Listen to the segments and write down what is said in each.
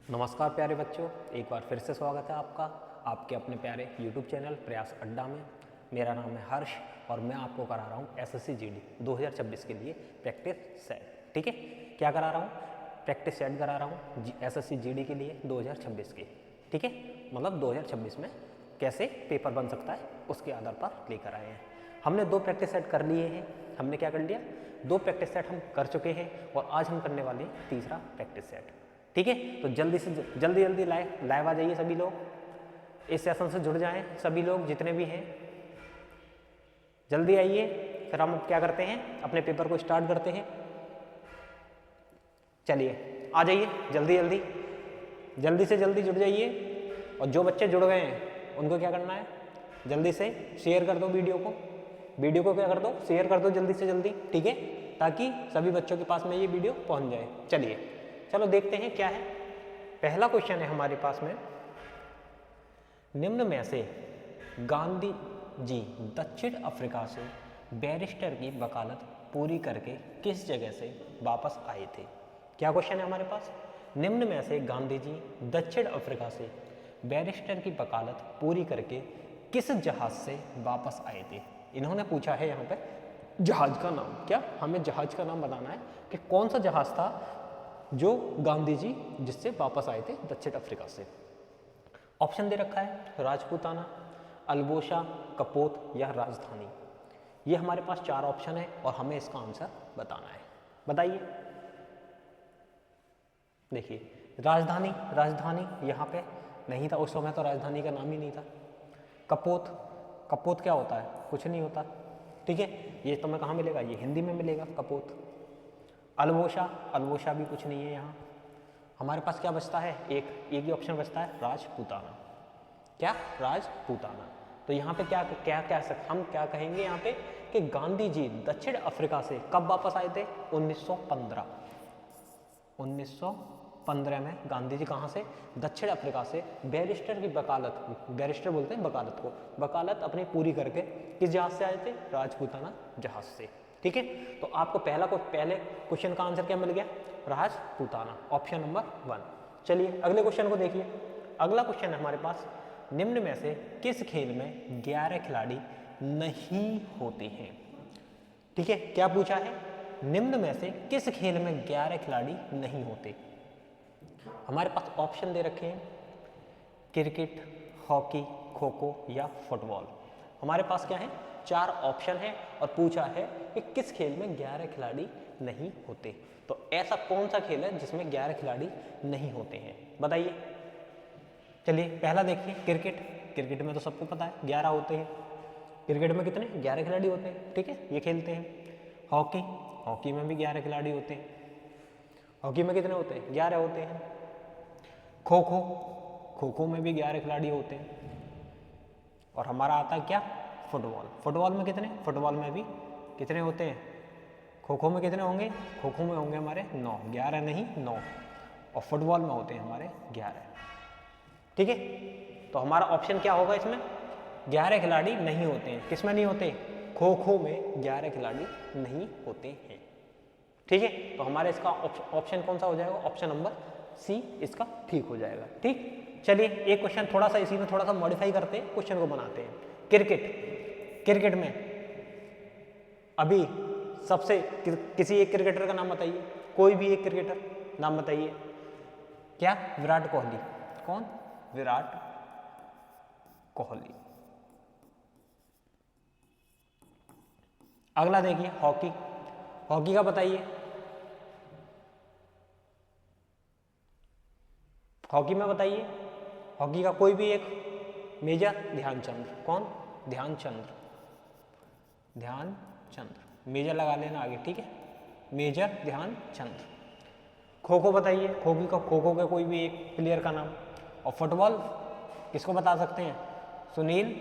नमस्कार प्यारे बच्चों, एक बार फिर से स्वागत है आपका आपके अपने प्यारे YouTube चैनल प्रयास अड्डा में। मेरा नाम है हर्ष और मैं आपको करा रहा हूँ SSC GD 2026 के लिए प्रैक्टिस सेट। ठीक है, क्या करा रहा हूँ? प्रैक्टिस सेट करा रहा हूँ SSC GD के लिए 2026 के। ठीक है, मतलब 2026 में कैसे पेपर बन सकता है उसके आधार पर लेकर आए हैं। हमने 2 प्रैक्टिस सेट कर लिए हैं। हमने क्या कर लिया? 2 प्रैक्टिस सेट हम कर चुके हैं और आज हम करने वाले हैं तीसरा प्रैक्टिस सेट। ठीक है, तो जल्दी लाइव आ जाइए सभी लोग, इस सेशन से जुड़ जाएं सभी लोग जितने भी हैं, जल्दी आइए। फिर हम क्या करते हैं, अपने पेपर को स्टार्ट करते हैं। चलिए आ जाइए, जल्दी से जल्दी जुड़ जाइए। और जो बच्चे जुड़ गए हैं उनको क्या करना है, जल्दी से शेयर कर दो वीडियो को क्या कर दो, शेयर कर दो जल्दी से जल्दी। ठीक है, ताकि सभी बच्चों के पास में ये वीडियो पहुंच जाए। चलो देखते हैं क्या है। पहला क्वेश्चन है हमारे पास में, निम्न में से गांधी जी दक्षिण अफ्रीका से बैरिस्टर की वकालत पूरी करके किस जगह से वापस आए थे? क्या क्वेश्चन है हमारे पास? निम्न में से गांधी जी दक्षिण अफ्रीका से बैरिस्टर की वकालत पूरी करके किस जहाज से वापस आए थे? इन्होंने पूछा है यहाँ पे जहाज का नाम। क्या हमें जहाज का नाम बताना है कि कौन सा जहाज था जो गांधी जी जिससे वापस आए थे दक्षिण अफ्रीका से। ऑप्शन दे रखा है राजपूताना, अल्बोशा, कपोत या राजधानी। ये हमारे पास 4 ऑप्शन है और हमें इसका आंसर बताना है। बताइए। देखिए राजधानी यहाँ पे नहीं था, उस समय तो राजधानी का नाम ही नहीं था। कपोत क्या होता है? कुछ नहीं होता। ठीक है, ये तुम्हें कहाँ मिलेगा? ये हिंदी में मिलेगा कपोत। अल्बोशा भी कुछ नहीं है यहाँ। हमारे पास क्या बचता है? एक ही ऑप्शन बचता है राजपूताना। क्या? राजपूताना। तो यहाँ पे हम क्या कहेंगे यहाँ पे कि गांधी जी दक्षिण अफ्रीका से कब वापस आए थे? 1915 में गांधी जी कहाँ से? दक्षिण अफ्रीका से बैरिस्टर की वकालत, बैरिस्टर बोलते हैं वकालत को, वकालत अपनी पूरी करके किस जहाज से आए थे? राजपूताना जहाज से। ठीक है, तो आपको पहले क्वेश्चन का आंसर क्या मिल गया? Rajputana, option number 1। चलिए अगले क्वेश्चन को देखिए। अगला क्वेश्चन है हमारे पास, निम्न में से किस खेल में 11 खिलाड़ी नहीं होते हैं? ठीक है, क्या पूछा है? निम्न में से किस खेल में 11 खिलाड़ी नहीं होते? हमारे पास ऑप्शन दे रखे हैं क्रिकेट, हॉकी, खो खो या फुटबॉल। हमारे पास क्या है? 4 ऑप्शन है और पूछा है कि किस खेल में 11 खिलाड़ी नहीं होते। तो ऐसा कौन सा खेल है जिसमें 11 खिलाड़ी नहीं होते हैं? बताइए। चलिए पहला देखिए, क्रिकेट में तो सबको पता है 11 होते हैं। क्रिकेट में कितने? 11 खिलाड़ी होते हैं। ठीक है, ये खेलते हैं। हॉकी में भी 11 खिलाड़ी होते हैं। हॉकी में कितने होते हैं? 11 होते हैं। खो खो में भी 11 खिलाड़ी होते हैं। और हमारा आता है क्या? फुटबॉल में कितने? फुटबॉल में भी कितने होते हैं? खो में कितने होंगे? खो में होंगे हमारे 9, 11 नहीं 9। और फुटबॉल में होते हैं हमारे 11। ठीक है, तो हमारा ऑप्शन क्या होगा इसमें? 11 खिलाड़ी नहीं होते हैं। किस में नहीं होते? खो में 11 खिलाड़ी नहीं होते हैं। ठीक है, तो हमारे इसका ऑप्शन कौन सा हो जाएगा? ऑप्शन नंबर सी इसका ठीक हो जाएगा। ठीक, चलिए एक क्वेश्चन थोड़ा सा इसी में थोड़ा सा मॉडिफाई करते हैं, क्वेश्चन को बनाते हैं। क्रिकेट में अभी सबसे किसी एक क्रिकेटर का नाम बताइए, कोई भी एक क्रिकेटर नाम बताइए। क्या? विराट कोहली। कौन? विराट कोहली। अगला देखिए हॉकी का बताइए। हॉकी में बताइए, हॉकी का कोई भी एक। मेजर ध्यानचंद। कौन? ध्यानचंद, मेजर लगा लेना आगे। ठीक है, मेजर ध्यानचंद। खो बताइए, खो का कोई भी एक प्लेयर का नाम। और फुटबॉल किसको बता सकते हैं? सुनील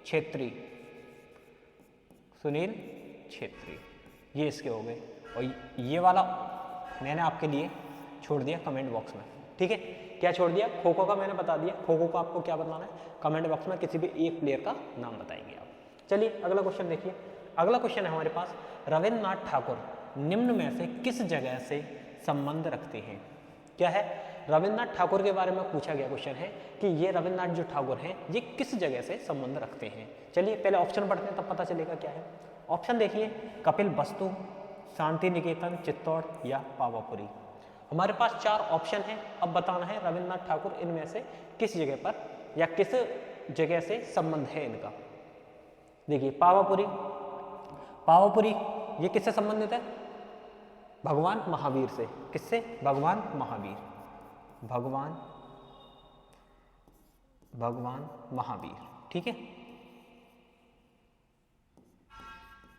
छेत्री। ये इसके हो गए। और ये वाला मैंने आपके लिए छोड़ दिया कमेंट बॉक्स में। ठीक है, क्या छोड़ दिया? खो का मैंने बता दिया। खो को आपको क्या बताना है? कमेंट बॉक्स में किसी भी एक प्लेयर का नाम बताएंगे आप। चलिए अगला क्वेश्चन देखिए। अगला क्वेश्चन है हमारे पास, रविन्द्रनाथ ठाकुर निम्न में से किस जगह से संबंध रखते हैं? क्या है? रविन्द्रनाथ ठाकुर के बारे में पूछा गया क्वेश्चन है कि ये रविन्द्रनाथ जो ठाकुर हैं ये किस जगह से संबंध रखते हैं। चलिए पहले ऑप्शन पढ़ते हैं तब पता चलेगा क्या है। ऑप्शन देखिए, कपिल वस्तु, शांति निकेतन, चित्तौड़ या पावापुरी। हमारे पास 4 ऑप्शन हैं। अब बताना है रविन्द्रनाथ ठाकुर इनमें से किस जगह पर या किस जगह से संबंध है इनका। देखिए पावापुरी, पावापुरी ये किससे संबंधित है? भगवान महावीर से। किससे? भगवान महावीर, भगवान महावीर, ठीक है,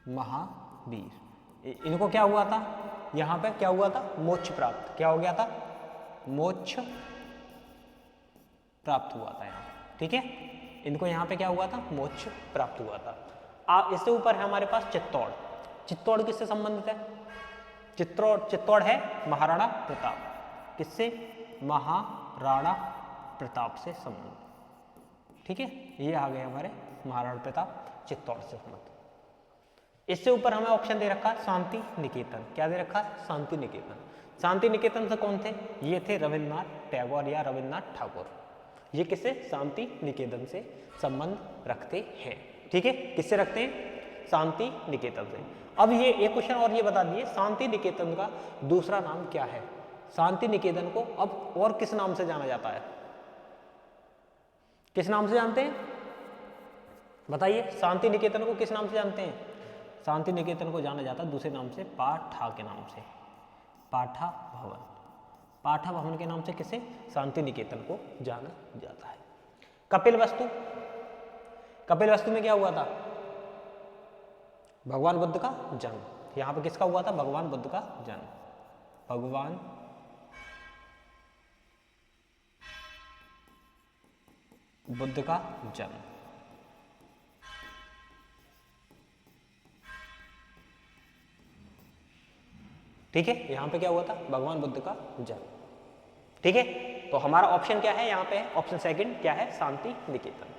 महावीर। इनको क्या हुआ था? यहां पे क्या हुआ था? मोक्ष प्राप्त। क्या हो गया था? मोक्ष प्राप्त हुआ था यहाँ, ठीक है। इनको यहाँ पे क्या हुआ था? मोक्ष प्राप्त हुआ था। इससे ऊपर है हमारे पास चित्तौड़। चित्तौड़ किससे संबंधित है? चित्तौड़ है महाराणा प्रताप। किससे? महाराणा प्रताप से संबंध, ठीक है। ये आ गए हमारे महाराणा प्रताप, चित्तौड़ से संबंध। इससे ऊपर हमें ऑप्शन दे रखा है शांति निकेतन। क्या दे रखा है? शांति निकेतन। शांति निकेतन से कौन थे? ये थे रविन्द्रनाथ टैगोर या रविन्द्रनाथ ठाकुर। ये किससे? शांति निकेतन से संबंध रखते हैं, ठीक है। किससे रखते हैं? शांति निकेतन से। अब ये एक क्वेश्चन और ये बता दिए, शांति निकेतन का दूसरा नाम क्या है? शांति निकेतन को अब और किस नाम से जाना जाता है? किस नाम से जानते हैं? बताइए, शांति निकेतन को किस नाम से जानते हैं? शांति निकेतन को जाना जाता है दूसरे नाम से, पाठा के नाम से, पाठा भवन। पाठा भवन के नाम से किसे? शांति निकेतन को जाना जाता है। कपिल वस्तु, कपिल वस्तु में क्या हुआ था? भगवान बुद्ध का जन्म। यहां पे किसका हुआ था? भगवान बुद्ध का जन्म, भगवान बुद्ध का जन्म, ठीक है। यहां पे क्या हुआ था? भगवान बुद्ध का जन्म, ठीक है। तो हमारा ऑप्शन क्या है यहाँ पे? ऑप्शन सेकंड क्या है? शांति निकेतन।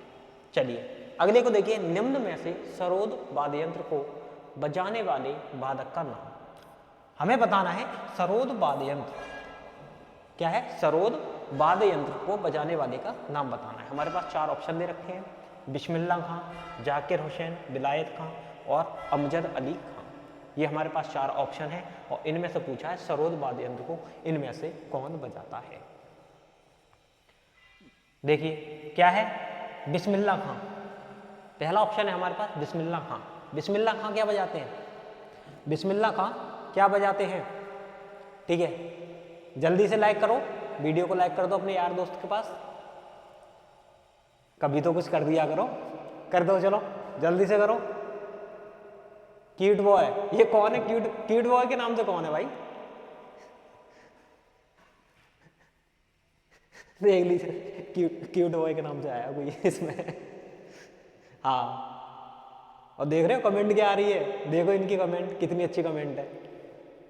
चलिए अगले को देखिए, निम्न में से सरोद वाद्य यंत्र को बजाने वाले वादक का नाम। हमें बताना है सरोद वाद्य यंत्र क्या है? सरोद वाद्य यंत्र को बजाने वाले का नाम बताना है। हमारे पास 4 ऑप्शन दे रखे हैं, बिस्मिल्लाह खां, जाकिर हुसैन, विलायत खां और अमजद अली खां। ये हमारे पास 4 ऑप्शन है और इनमें से पूछा है सरोद वाद्य यंत्र को इनमें से कौन बजाता है। देखिए क्या है? बिस्मिल्लाह खां। पहला ऑप्शन है हमारे पास बिस्मिल्लाह खां। बिस्मिल्लाह खां क्या बजाते हैं? बिस्मिल्लाह खां क्या बजाते हैं? ठीक है, जल्दी से लाइक करो, वीडियो को लाइक कर दो अपने यार दोस्त के पास। कभी तो कुछ कर दिया करो, कर दो, चलो जल्दी से करो। क्यूट बॉय, ये कौन है? क्यूट बॉय के नाम से कौन है भाई? देख लीजिए, क्यूट बॉय के नाम से आया कोई इसमें। हाँ, और देख रहे हो कमेंट क्या आ रही है? देखो इनकी कमेंट कितनी अच्छी कमेंट है।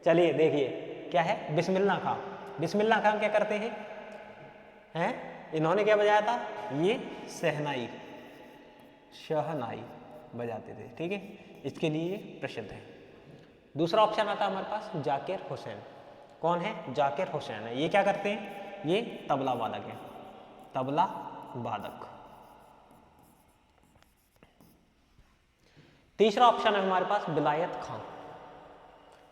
चलिए देखिए क्या है? बिस्मिल्लाह खां। बिस्मिल्लाह खां क्या करते हैं? इन्होंने क्या बजाया था? ये शहनाई, शहनाई बजाते थे, ठीक है। इसके लिए प्रसिद्ध है। दूसरा ऑप्शन आता है हमारे पास जाकिर हुसैन। कौन है? जाकिर हुसैन है। ये क्या करते हैं? ये तबला वादक है, तबला वादक। तीसरा ऑप्शन है हमारे पास विलायत खां।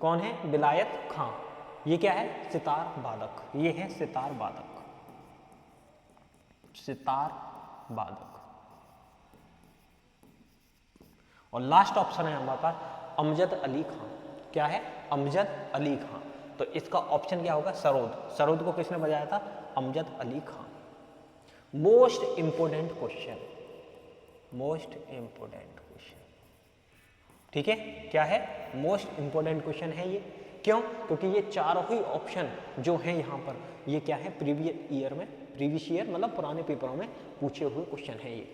कौन है? विलायत खां। ये क्या है? सितार वादक। ये है सितार वादक, सितार वादक। और लास्ट ऑप्शन है हमारे पास अमजद अली खां। क्या है? अमजद अली खां। तो इसका ऑप्शन क्या होगा? सरोद। सरोद को किसने बजाया था? Amjad Ali Khan. Most important question, most important question, ठीक है। क्या है? मोस्ट इंपोर्टेंट क्वेश्चन है ये। क्यों? क्योंकि ये चारों ही ऑप्शन जो हैं यहाँ पर, ये क्या है? प्रीवियस ईयर मतलब पुराने पेपरों में पूछे हुए क्वेश्चन है ये,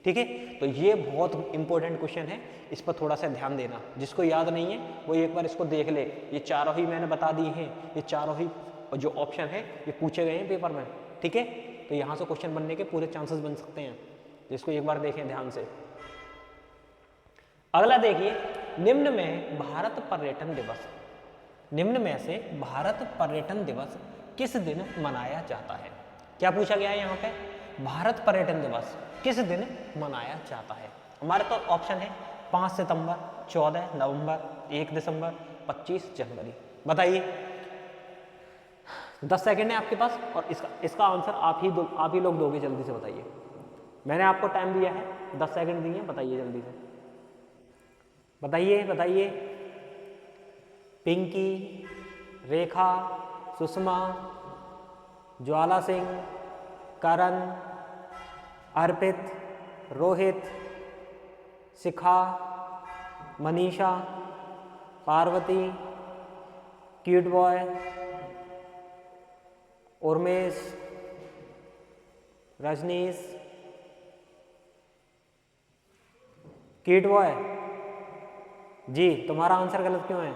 ठीक है। तो ये बहुत इंपॉर्टेंट क्वेश्चन है, इस पर थोड़ा सा ध्यान देना। जिसको याद नहीं है वो एक बार इसको देख ले। ये चारों ही मैंने बता दिए हैं, ये चारों ही जो ऑप्शन है ये पूछे गए हैं पेपर में, ठीक है। तो यहाँ से क्वेश्चन बनने के पूरे चांसेस बन सकते हैं, जिसको एक बार देखें ध्यान से। अगला देखिए, निम्न में भारत पर्यटन दिवस, निम्न में से भारत पर्यटन दिवस किस दिन मनाया जाता है? क्या पूछा गया है यहाँ पे? भारत पर्यटन दिवस किस दिन मनाया जाता है? हमारे तो ऑप्शन है 5 सितंबर, 14 नवंबर, 1 दिसंबर, 25 जनवरी। बताइए, 10 सेकंड है आपके पास और इसका आंसर आप ही लोग दोगे। जल्दी से बताइए, मैंने आपको टाइम दिया है, 10 सेकंड दिए, बताइए जल्दी से, बताइए। Pinki, Rekha, Sushma, Jwala Singh, Karan, Arpit, Rohit, Shikha, Manisha, Parvati, cute boy, Urmesh, Rajnish, cute boy ji, तुम्हारा आंसर गलत क्यों है?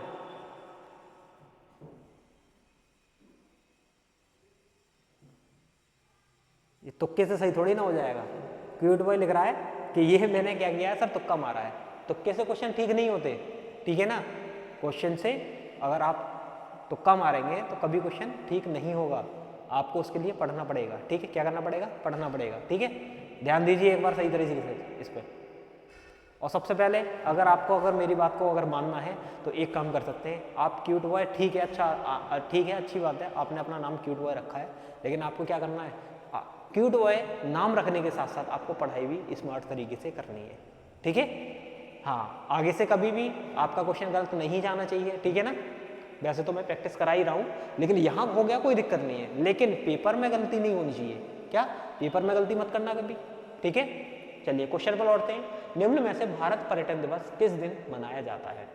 ये तुक्के से सही थोड़ी ना हो जाएगा। क्यूट बॉय लिख रहा है कि ये मैंने क्या किया है सर, तुक्का मारा है। तुक्के से क्वेश्चन ठीक नहीं होते, ठीक है ना। क्वेश्चन से अगर आप तुक्का मारेंगे तो कभी क्वेश्चन ठीक नहीं होगा, आपको उसके लिए पढ़ना पड़ेगा, ठीक है। क्या करना पड़ेगा? पढ़ना पड़ेगा, ठीक है। ध्यान दीजिए एक बार सही तरीके से इस पर। और सबसे पहले अगर मेरी बात को अगर मानना है तो एक काम कर सकते हैं आप, क्यूट बॉय ठीक है, अच्छा ठीक है, अच्छी बात है, आपने अपना नाम क्यूट बॉय रखा है, लेकिन आपको क्या करना है, क्यूट बॉय नाम रखने के साथ साथ आपको पढ़ाई भी स्मार्ट तरीके से करनी है, ठीक है। हाँ, आगे से कभी भी आपका क्वेश्चन गलत नहीं जाना चाहिए, ठीक है ना। वैसे तो मैं प्रैक्टिस करा ही रहा हूँ, लेकिन यहाँ हो गया कोई दिक्कत नहीं है, लेकिन पेपर में गलती नहीं होनी चाहिए। क्या? पेपर में गलती मत करना कभी, ठीक है। चलिए क्वेश्चन पर लौटते हैं। निम्न में से भारत पर्यटन दिवस किस दिन मनाया जाता है?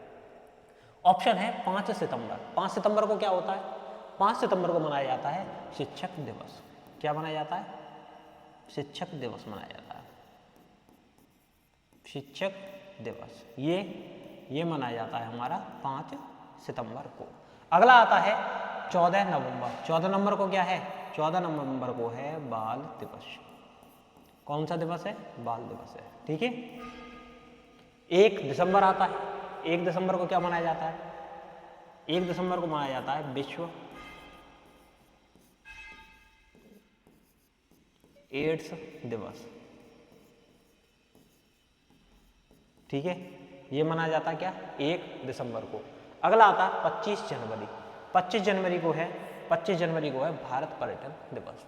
ऑप्शन है 5 सितंबर। 5 सितंबर को क्या होता है? 5 सितंबर को मनाया जाता है शिक्षक दिवस। क्या मनाया जाता है? शिक्षक दिवस मनाया जाता है, शिक्षक दिवस। ये मनाया जाता है हमारा 5 सितंबर को। अगला आता है 14 नवंबर। 14 नवंबर को क्या है? 14 नवंबर को है बाल दिवस। कौन सा दिवस है? बाल दिवस है, ठीक है। 1 दिसंबर आता है। 1 दिसंबर को क्या मनाया जाता है? 1 दिसंबर को मनाया जाता है विश्व एड्स दिवस, ठीक है। ये मनाया जाता है क्या? 1 दिसंबर को। अगला आता है 25 जनवरी। 25 जनवरी को है भारत पर्यटन दिवस।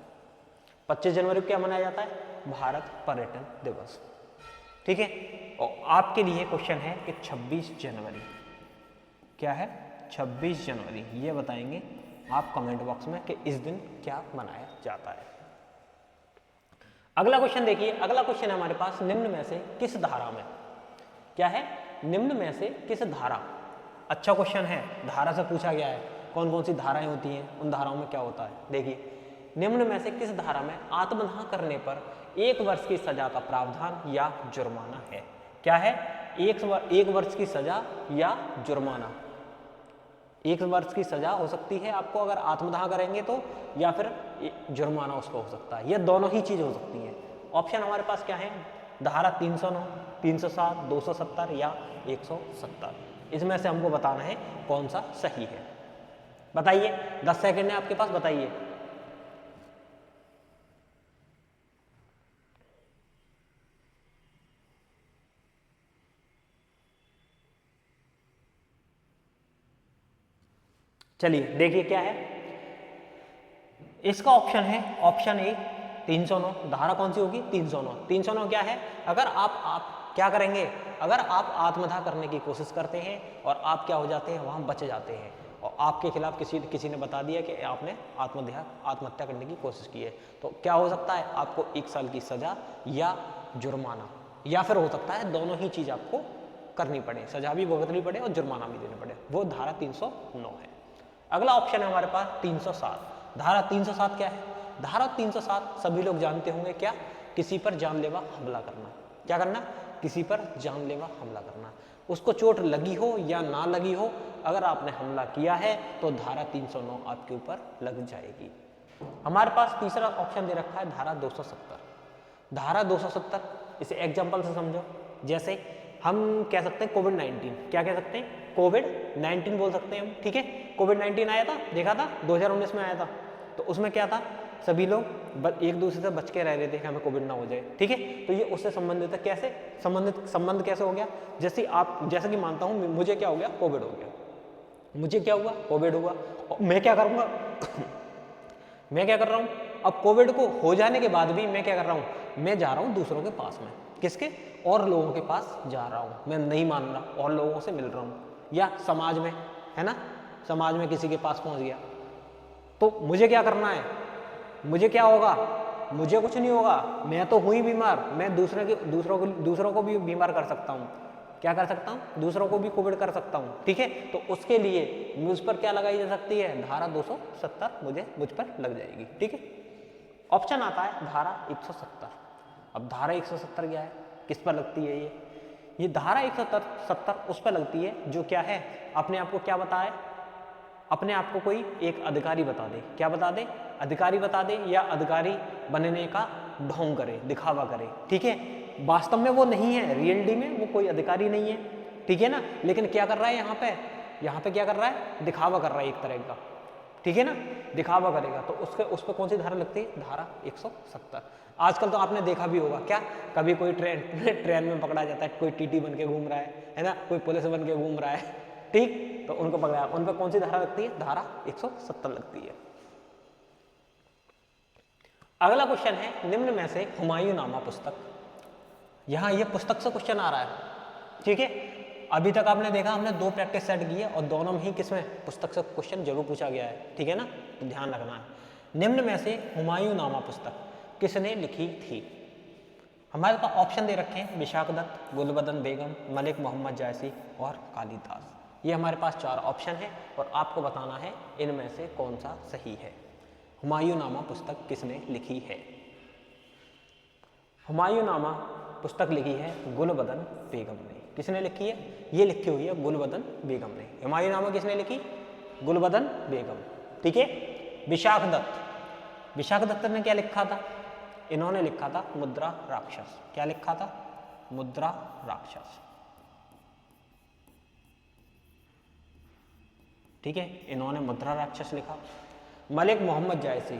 25 जनवरी को क्या मनाया जाता है? भारत पर्यटन दिवस, ठीक है। और आपके लिए क्वेश्चन है कि 26 जनवरी क्या है? 26 जनवरी ये बताएंगे आप कमेंट बॉक्स में कि इस दिन क्या मनाया जाता है। अगला क्वेश्चन देखिए, अगला क्वेश्चन है हमारे पास, निम्न में से किस धारा में, क्या है? निम्न में से किस धारा, अच्छा क्वेश्चन है, धारा से पूछा गया है, कौन कौन सी धाराएं होती हैं, उन धाराओं में क्या होता है। देखिए, निम्न में से किस धारा में आत्मदाह करने पर 1 वर्ष की सजा का प्रावधान या जुर्माना है? क्या है? 1 वर्ष की सजा या जुर्माना। 1 वर्ष की सजा हो सकती है आपको अगर आत्मदाह करेंगे तो, या फिर जुर्माना उसको हो सकता है, ये दोनों ही चीज हो सकती हैं। ऑप्शन हमारे पास क्या है? धारा 309, 307, 270 या 170। इसमें से हमको बताना है कौन सा सही है। बताइए, 10 सेकंड है आपके पास, बताइए। चलिए देखिए क्या है इसका ऑप्शन है, ऑप्शन ए 309। धारा कौन सी होगी? 309। 309 क्या है? अगर आप क्या करेंगे, अगर आप आत्मदाह करने की कोशिश करते हैं और आप क्या हो जाते हैं, वहां बच जाते हैं और आपके खिलाफ किसी ने बता दिया कि आपने आत्महत्या करने की कोशिश की है, तो क्या हो सकता है? आपको 1 साल की सजा या जुर्माना, या फिर हो सकता है दोनों ही चीज आपको करनी पड़े, सजा भी भुगतनी पड़े और जुर्माना भी देना पड़े। वो धारा 309 है। अगला ऑप्शन है हमारे पास 307। धारा 307 क्या है? धारा 307 सभी लोग जानते होंगे, क्या? किसी पर जानलेवा हमला करना। क्या करना? किसी पर जानलेवा हमला करना। उसको चोट लगी हो या ना लगी हो, अगर आपने हमला किया है तो धारा 309 आपके ऊपर लग जाएगी। हमारे पास तीसरा ऑप्शन दे रखा है धारा 270। धारा 270 इसे एग्जाम्पल से समझो, जैसे हम कह सकते हैं कोविड-19। क्या कह सकते हैं? कोविड-19 बोल सकते हैं हम, ठीक है। कोविड-19 आया था, देखा था 2019 में आया था, तो उसमें क्या था, सभी लोग एक दूसरे से बच के रह रहे थे कि हमें कोविड ना हो जाए, ठीक है। तो ये उससे संबंधित है। कैसे संबंध कैसे हो गया, जैसे कि मानता हूँ मुझे क्या हो गया, कोविड हो गया, मुझे क्या हुआ, कोविड हुआ, और मैं क्या करूँगा मैं क्या कर रहा हूँ, अब कोविड को हो जाने के बाद भी मैं क्या कर रहा हूँ, मैं जा रहा हूँ दूसरों के पास में, किसके, और लोगों के पास जा रहा हूँ, मैं नहीं मान रहा, और लोगों से मिल रहा हूँ, या समाज में, है ना, समाज में किसी के पास पहुँच गया, तो मुझे क्या करना है, मुझे क्या होगा, मुझे कुछ नहीं होगा, मैं तो हुई बीमार, मैं दूसरों को भी बीमार कर सकता हूँ, क्या कर सकता हूँ, दूसरों को भी कोविड कर सकता हूँ, ठीक है। तो उसके लिए मुझ पर क्या लगाई जा सकती है, धारा 270 मुझ पर लग जाएगी, ठीक है। ऑप्शन आता है धारा 170। अब धारा 170 क्या है, किस पर लगती है ये धारा 170 उस पर लगती है जो क्या है, अपने आप को क्या बताए, अपने आप को कोई एक अधिकारी बता दे, क्या बता दे, अधिकारी बता दे, या अधिकारी बनने का ढोंग करे, दिखावा करे, ठीक है। वास्तव में वो नहीं है, रियलिटी में वो कोई अधिकारी नहीं है, ठीक है ना, लेकिन क्या कर रहा है यहाँ पे क्या कर रहा है, दिखावा कर रहा है एक तरह का, ठीक है ना, दिखावा करेगा। तो उस पर कौन सी धारा लगती है, धारा 170। आजकल तो आपने देखा भी होगा, क्या कभी कोई ट्रेन में पकड़ा जाता है, कोई टीटी बन के घूम रहा है ना, कोई पुलिस बन के घूम रहा है, ठीक, तो उनको पकड़ा, उन पर कौन सी धारा लगती है, धारा 170 लगती है। अगला क्वेश्चन है, निम्न में से हुमायूंनामा पुस्तक, यहाँ ये पुस्तक से क्वेश्चन आ रहा है, ठीक है। अभी तक आपने देखा हमने 2 प्रैक्टिस सेट की है और दोनों में ही किसमें, पुस्तक से क्वेश्चन जरूर पूछा गया है, ठीक है ना, तो ध्यान रखना है। निम्न में से हुमायूंनामा पुस्तक किसने लिखी थी, हमारे पास ऑप्शन दे रखे हैं, विशाखदत्त, गुलबदन बेगम, मलिक मोहम्मद जायसी और कालिदास। ये हमारे पास 4 ऑप्शन है और आपको बताना है इनमें से कौन सा सही है। हुमायूंनामा पुस्तक किसने लिखी है, हुमायूंनामा पुस्तक लिखी है गुलबदन बेगम ने। किसने लिखी है, ये लिखी हुई है गुलबदन बेगम ने। हुमायूंनामा किसने लिखी, गुलबदन बेगम, ठीक है। विशाखदत्त ने क्या लिखा था, इन्होंने लिखा था मुद्रा राक्षस। क्या लिखा था, मुद्रा राक्षस, ठीक है, इन्होंने मुद्रा राक्षस लिखा। मलिक मोहम्मद जायसी,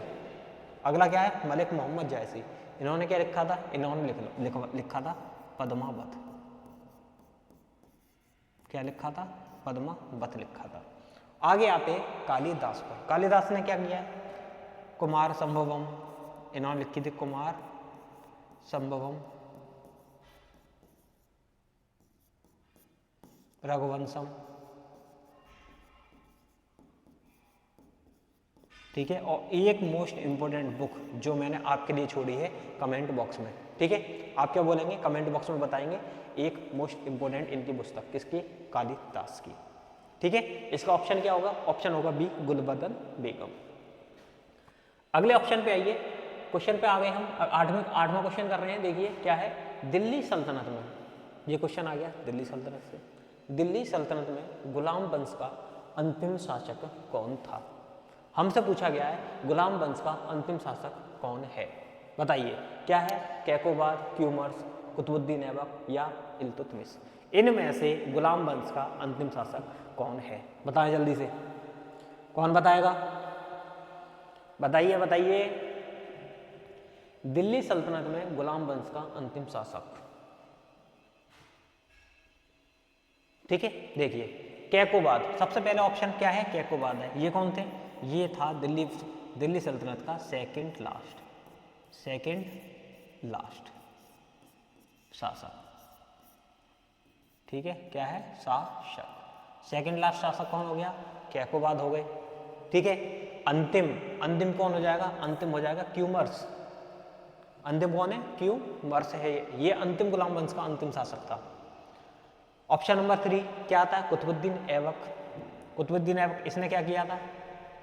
अगला क्या है, मलिक मोहम्मद जायसी, इन्होंने क्या लिखा था, इन्होंने लिखा था पद्मावत। क्या लिखा था, पद्मावत लिखा था। आगे आते कालिदास पर। कालिदास ने क्या किया है, कुमार संभवम, इन्होंने लिखी थी कुमार संभवम, रघुवंशम, ठीक है। और एक मोस्ट इंपोर्टेंट बुक जो मैंने आपके लिए छोड़ी है कमेंट बॉक्स में, ठीक है, आप क्या बोलेंगे कमेंट बॉक्स में बताएंगे, एक मोस्ट इंपोर्टेंट इनकी पुस्तक किसकी, कालिदास की, ठीक है। इसका ऑप्शन क्या होगा, ऑप्शन होगा बी, गुलबदन बेगम। अगले ऑप्शन पे आइए, क्वेश्चन पे आ गए हम, आठवां क्वेश्चन कर रहे हैं। देखिए क्या है, दिल्ली सल्तनत में, ये क्वेश्चन आ गया दिल्ली सल्तनत से। दिल्ली सल्तनत में गुलाम वंश का अंतिम शासक कौन था, हमसे पूछा गया है गुलाम वंश का अंतिम शासक कौन है, बताइए क्या है, कैकोबार, क्यूमर्स, कुतुबुद्दीन ऐबक या इल्तुतमिश। इनमें से गुलाम वंश का अंतिम शासक कौन है, बताएं जल्दी से, कौन बताएगा, बताइए बताइए। दिल्ली सल्तनत में गुलाम वंश का अंतिम शासक, ठीक है। देखिए कैकोबाद, सबसे पहले ऑप्शन क्या है, कैकोबाद है। ये कौन थे, ये था दिल्ली सल्तनत का सेकंड लास्ट शासक, ठीक है, क्या है, शासक। सेकंड लास्ट शासक कौन हो गया, कैकोबाद हो गए, ठीक है। अंतिम कौन हो जाएगा, अंतिम हो जाएगा क्यूमर्स। अंतिम कौन है, क्यूमर्स है, ये अंतिम गुलाम वंश का अंतिम शासक था। ऑप्शन नंबर 3 क्या था, कुतुबुद्दीन ऐबक। कुतुबुद्दीन ऐबक, इसने क्या किया था,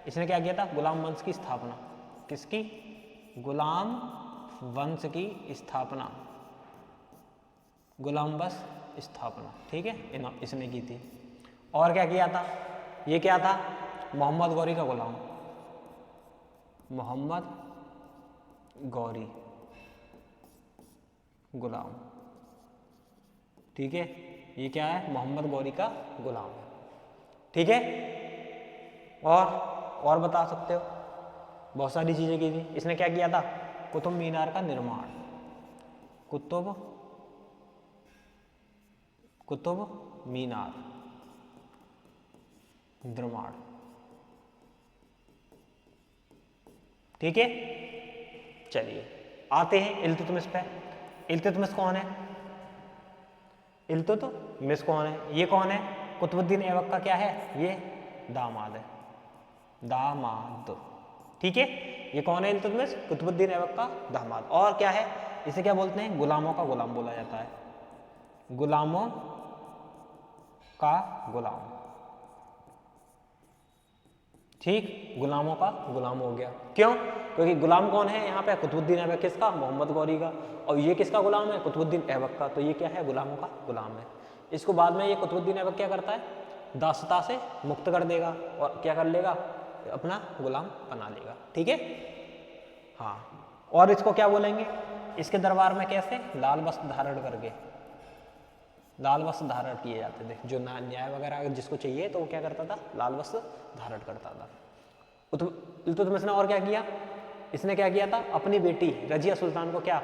इसने क्या किया था, गुलाम वंश की स्थापना, किसकी, गुलाम वंश की स्थापना, गुलाम वंश स्थापना, ठीक है, इसने की थी। और क्या किया था, ये क्या था, मोहम्मद गौरी का गुलाम, मोहम्मद गौरी गुलाम, ठीक है, ये क्या है, मोहम्मद गौरी का गुलाम है, ठीक है। और बता सकते हो, बहुत सारी चीजें की थी। इसने क्या किया था? कुतुब मीनार का निर्माण, कुतुब मीनार निर्माण, ठीक है। चलिए आते हैं इल्तुतमिश पे। इल्तुतमिश कौन है? इल्तुतमिश कौन है? ये कौन है? कुतुबुद्दीन ऐबक का क्या है? ये दामाद है, दामाद, ठीक है। ये कौन है? इल्तुतमिश कुतुबुद्दीन ऐबक का दामाद। और क्या है? इसे क्या बोलते हैं? गुलामों का गुलाम बोला जाता है, गुलामों का गुलाम, ठीक। गुलामों का गुलाम हो गया। क्यों? क्योंकि गुलाम कौन है यहाँ पे? कुतुबुद्दीन ऐबक। किसका? मोहम्मद गौरी का। और ये किसका गुलाम है? कुतुबुद्दीन ऐबक का। तो ये क्या है? गुलामों का गुलाम है। इसको बाद में ये कुतुबुद्दीन ऐबक क्या करता है? दासता से मुक्त कर देगा और क्या कर लेगा? अपना गुलाम बना लेगा, ठीक है। हाँ, और इसको क्या बोलेंगे? इसके दरबार में कैसे? लाल वस्त्र धारण करके, लाल वस्त्र धारण किए जाते थे। जो न्याय वगैरह अगर जिसको चाहिए तो वो क्या करता था? लाल वस्त्र धारण करता था। इल्तुतमिश ने और क्या किया? इसने क्या किया था? अपनी बेटी रजिया सुल्तान को क्या,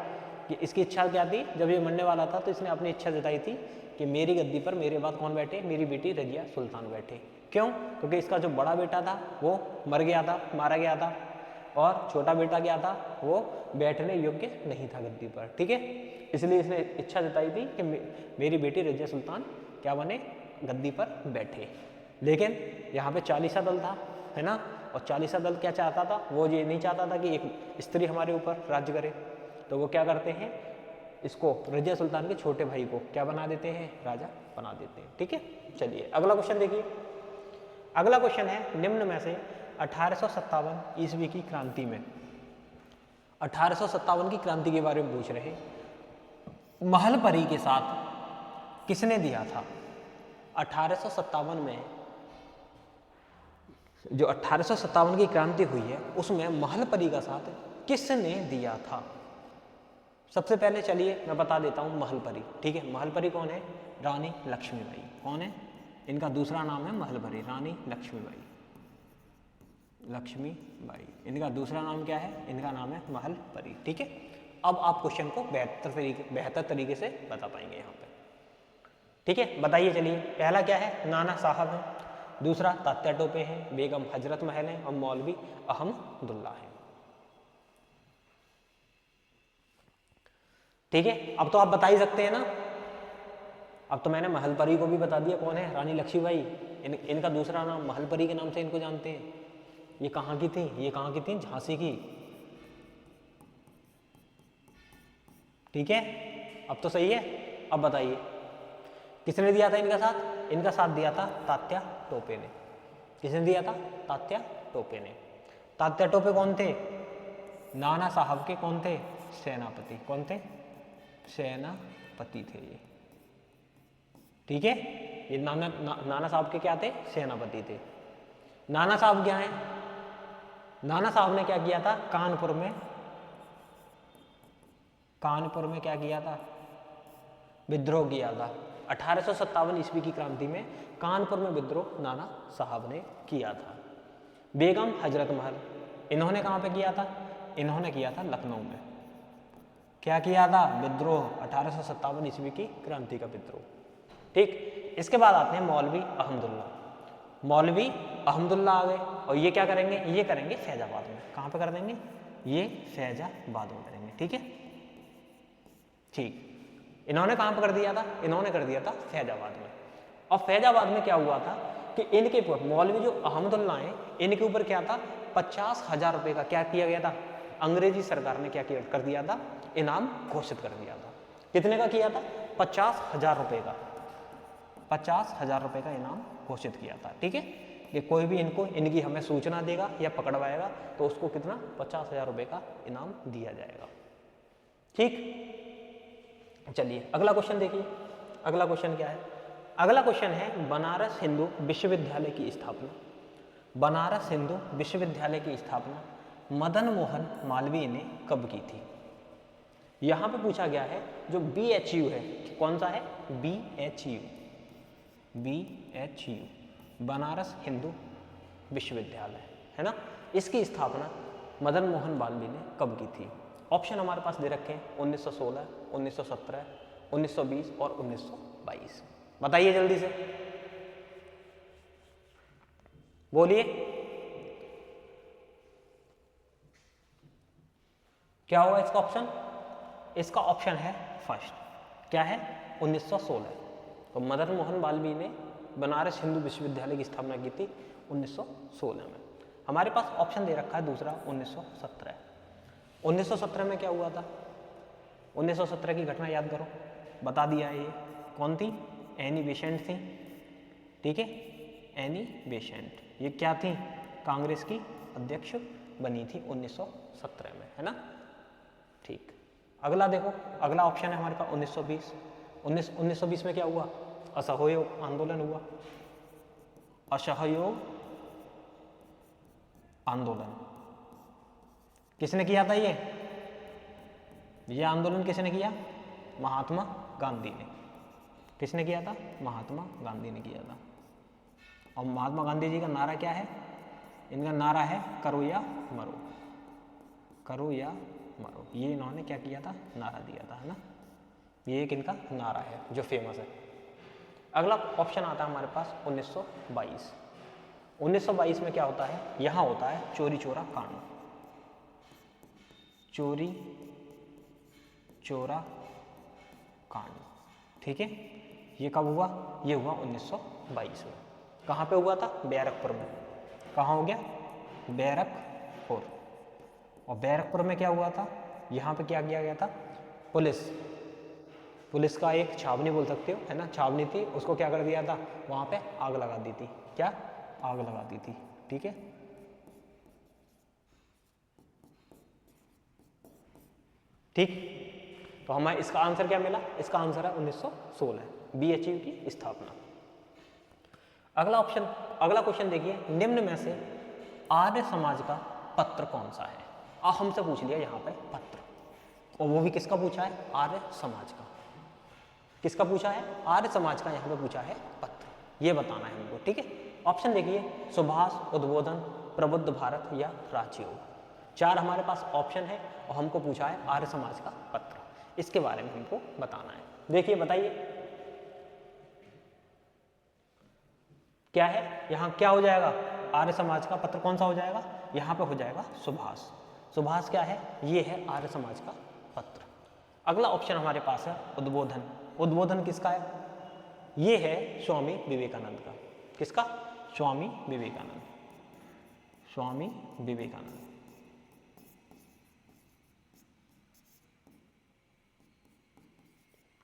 कि इसकी इच्छा क्या थी? जब ये मरने वाला था तो इसने अपनी इच्छा जताई थी कि मेरी गद्दी पर मेरे बाद कौन बैठे? मेरी बेटी रजिया सुल्तान बैठे। क्यों? क्योंकि इसका जो बड़ा बेटा था वो मर गया था, मारा गया था, और छोटा बेटा क्या था? वो बैठने योग्य नहीं था गद्दी पर, ठीक है। इसलिए इसने इच्छा जताई थी कि मेरी बेटी रजिया सुल्तान क्या बने? गद्दी पर बैठे। लेकिन यहाँ पे चालीसा दल था, है ना। और चालीसा दल क्या चाहता था? वो ये नहीं चाहता था कि एक स्त्री हमारे ऊपर राज्य करे। तो वो क्या करते हैं? इसको रजिया सुल्तान के छोटे भाई को क्या बना देते हैं? राजा बना देते हैं, ठीक है। चलिए अगला क्वेश्चन देखिए। अगला क्वेश्चन है, निम्न में से 1857 ईस्वी की क्रांति में, 1857 की क्रांति के बारे में पूछ रहे। महलपरी के साथ किसने दिया था? 1857 में जो 1857 की क्रांति हुई है उसमें महलपरी का साथ किसने दिया था? सबसे पहले चलिए मैं बता देता हूँ महलपरी, ठीक है। महलपरी कौन है? रानी लक्ष्मीबाई। कौन है? इनका दूसरा नाम है महलपरी, रानी लक्ष्मीबाई, लक्ष्मीबाई। इनका दूसरा नाम क्या है? इनका नाम है महलपरी, ठीक है। अब आप क्वेश्चन को बेहतर तरीके से बता पाएंगे यहाँ पे, ठीक है। बताइए चलिए। पहला क्या है? नाना साहब है। दूसरा तात्या टोपे हैं, बेगम हजरत महल है, और मौलवी अहमदुल्ला है, ठीक है। अब तो आप बता ही सकते हैं ना। अब तो मैंने महलपरी को भी बता दिया कौन है? रानी लक्ष्मीबाई। इनका दूसरा नाम महलपरी के नाम से इनको जानते हैं। ये कहाँ की थी? ये कहाँ की थी? झांसी की, ठीक है। अब तो सही है। अब बताइए किसने दिया था इनका साथ? इनका साथ दिया था तात्या टोपे ने। किसने दिया था? तात्या टोपे ने। तात्या टोपे कौन थे? नाना साहब के कौन थे? सेनापति। कौन थे? सेनापति थे ये, ठीक है। ये नाना साहब के क्या थे? सेनापति थे। नाना साहब क्या हैं? नाना साहब ने क्या किया था? कानपुर में क्या किया था? विद्रोह किया था। 1857 ईस्वी की क्रांति में कानपुर में विद्रोह नाना साहब ने किया था। बेगम हजरत महल, इन्होंने कहाँ पे किया था? इन्होंने किया था लखनऊ में। क्या किया था? विद्रोह, 1857 ईस्वी की क्रांति का विद्रोह, ठीक। इसके बाद आते हैं मौलवी अहमदुल्ला। मौलवी अहमदुल्ला आ गए, और ये क्या करेंगे? ये करेंगे फैजाबाद में। कहाँ पे कर देंगे? ये फैजाबाद में करेंगे, ठीक है, ठीक। इन्होंने कहाँ पर कर दिया था? इन्होंने कर दिया था फैजाबाद में। और फैजाबाद में क्या हुआ था कि इनके ऊपर मौलवी जो अहमदुल्ला हैं, इनके ऊपर क्या था? 50,000 रुपये का क्या किया गया था? अंग्रेजी सरकार ने क्या किया कर दिया था? इनाम घोषित कर दिया था। कितने का किया था? 50,000 रुपये का, 50,000 रुपये का इनाम घोषित किया था, ठीक है। कि कोई भी इनकी हमें सूचना देगा या पकड़वाएगा तो उसको कितना? 50,000 रुपये का इनाम दिया जाएगा, ठीक। चलिए अगला क्वेश्चन देखिए। अगला क्वेश्चन क्या है? अगला क्वेश्चन है बनारस हिंदू विश्वविद्यालय की स्थापना। बनारस हिंदू विश्वविद्यालय की स्थापना मदन मोहन मालवीय ने कब की थी? यहां पे पूछा गया है जो BHU है, कौन सा है? BHU बनारस हिंदू विश्वविद्यालय, है ना। इसकी स्थापना मदन मोहन मालवीय ने कब की थी? ऑप्शन हमारे पास दे रखे हैं 1916, 1917, 1920 और 1922। बताइए जल्दी से, बोलिए क्या होगा इसका ऑप्शन? इसका ऑप्शन है फर्स्ट, क्या है? 1916। तो मदन मोहन मालवीय ने बनारस हिंदू विश्वविद्यालय की स्थापना की थी 1916 में। हमारे पास ऑप्शन दे रखा है दूसरा 1917। 1917 में क्या हुआ था? 1917 की घटना याद करो, बता दिया है ये। कौन थी? एनी बेसेंट थी, ठीक है, एनी बेसेंट। ये क्या थी? कांग्रेस की अध्यक्ष बनी थी 1917 में, है ना? ठीक। अगला देखो, अगला ऑप्शन है हमारे पास 1920। 1920 में क्या हुआ? असहयोग आंदोलन हुआ। असहयोग आंदोलन किसने किया था? ये आंदोलन किसने किया? महात्मा गांधी ने। किसने किया था? महात्मा गांधी ने किया था। और महात्मा गांधी जी का नारा क्या है? इनका नारा है करो या मरो, करो या मरो। ये इन्होंने क्या किया था? नारा दिया था, है ना? ये एक इनका नारा है जो फेमस है। अगला ऑप्शन आता है हमारे पास 1922। 1922 में क्या होता है? यहां होता है चोरी चोरा कांड। चोरी चोरा कांड, ठीक है। ये कब हुआ? ये हुआ 1922 में। कहाँ पे हुआ था? बैरकपुर में। कहाँ हो गया? बैरकपुर। और बैरकपुर में क्या हुआ था? यहाँ पे क्या किया गया था? पुलिस का एक छावनी बोल सकते हो, है ना, छावनी थी, उसको क्या कर दिया था? वहाँ पे आग लगा दी थी। क्या? आग लगा दी थी, ठीक है। ठीक, तो हमें इसका आंसर क्या मिला? इसका आंसर है 1916, बीएचयू की स्थापना। अगला क्वेश्चन देखिए, निम्न में से आर्य समाज का पत्र कौन सा है? हमसे पूछ लिया यहाँ पे पत्र, और वो भी किसका पूछा है? आर्य समाज का। किसका पूछा है? आर्य समाज का यहाँ पे पूछा है पत्र, ये बताना है हमको, ठीक है। ऑप्शन देखिए, सुभाष, उद्बोधन, प्रबुद्ध भारत या राजयोग। 4 हमारे पास ऑप्शन है और हमको पूछा है आर्य समाज का पत्र, इसके बारे में हमको बताना है। देखिए, बताइए क्या है यहाँ? क्या हो जाएगा? आर्य समाज का पत्र कौन सा हो जाएगा? यहाँ पे हो जाएगा सुभाष। सुभाष क्या है? ये है आर्य समाज का पत्र। अगला ऑप्शन हमारे पास है उद्बोधन। उद्बोधन किसका है? ये है स्वामी विवेकानंद का। किसका? स्वामी विवेकानंद। स्वामी विवेकानंद,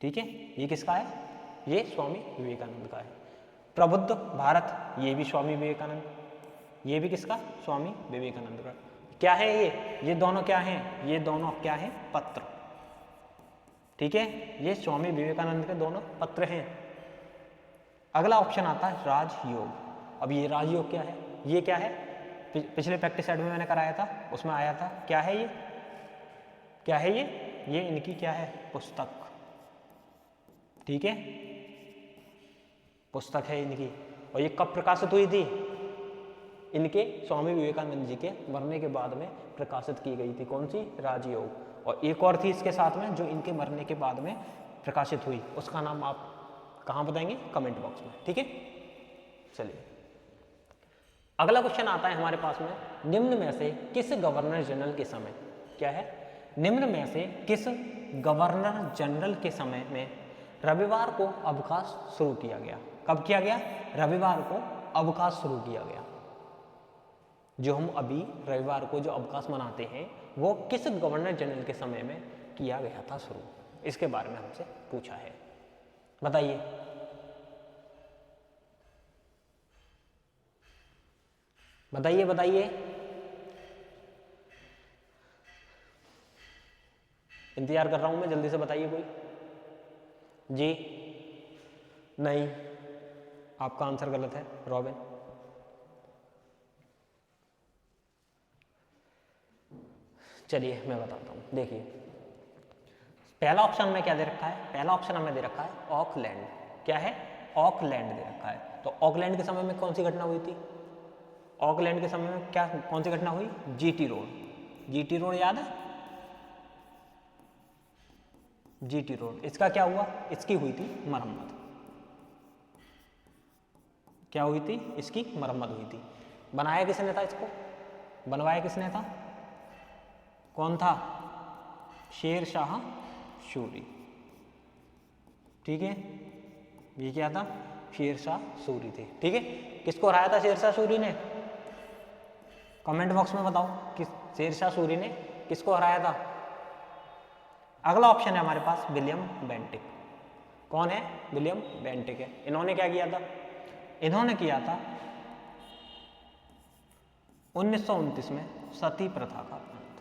ठीक है। ये किसका है? ये स्वामी विवेकानंद का है। प्रबुद्ध भारत, ये भी स्वामी विवेकानंद। ये भी किसका? स्वामी विवेकानंद का। क्या है ये दोनों क्या हैं? ये दोनों क्या हैं? पत्र, ठीक है। ये स्वामी विवेकानंद के दोनों पत्र हैं। अगला ऑप्शन आता है राजयोग। अब ये राजयोग क्या है? ये क्या है? पिछले प्रैक्टिस सेट में मैंने कराया था, उसमें आया था। क्या है ये? क्या है ये इनकी क्या है? पुस्तक, ठीक है, पुस्तक है इनकी। और ये कब प्रकाशित हुई थी? इनके स्वामी विवेकानंद जी के मरने के बाद में प्रकाशित की गई थी। कौन सी? राजयोग। और एक और थी इसके साथ में जो इनके मरने के बाद में प्रकाशित हुई, उसका नाम आप कहाँ बताएंगे? कमेंट बॉक्स में, ठीक है। चलिए, अगला क्वेश्चन आता है हमारे पास में, निम्न में से किस गवर्नर जनरल के समय, क्या है? निम्न में से किस गवर्नर जनरल के समय में रविवार को अवकाश शुरू किया गया? कब किया गया? रविवार को अवकाश शुरू किया गया। जो हम अभी रविवार को जो अवकाश मनाते हैं, वो किस गवर्नर जनरल के समय में किया गया था शुरू? इसके बारे में हमसे पूछा है, बताइए। बताइए बताइए, इंतजार कर रहा हूं मैं, जल्दी से बताइए कोई। जी नहीं, आपका आंसर गलत है रॉबिन। चलिए मैं बताता हूँ, देखिए पहला ऑप्शन में क्या दे रखा है? पहला ऑप्शन हमें दे रखा है ऑकलैंड। क्या है? ऑकलैंड दे रखा है। तो ऑकलैंड के समय में कौन सी घटना हुई थी? ऑकलैंड के समय में क्या कौन सी घटना हुई? GT road. जीटी रोड याद है, जीटी रोड, इसका क्या हुआ, इसकी हुई थी मरम्मत। क्या हुई थी, इसकी मरम्मत हुई थी। बनाया किसने था इसको, बनवाया किसने था, कौन था, शेर शाह सूरी। ठीक है, ये क्या था, शेर शाह सूरी थे। ठीक है, किसको हराया था शेर शाह सूरी ने, कमेंट बॉक्स में बताओ कि शेर शाह सूरी ने किसको हराया था। अगला ऑप्शन है हमारे पास विलियम बेंटिक। कौन है, विलियम बेंटिक है। इन्होंने क्या किया था, इन्होंने किया था 1929 में सती प्रथा का अंत,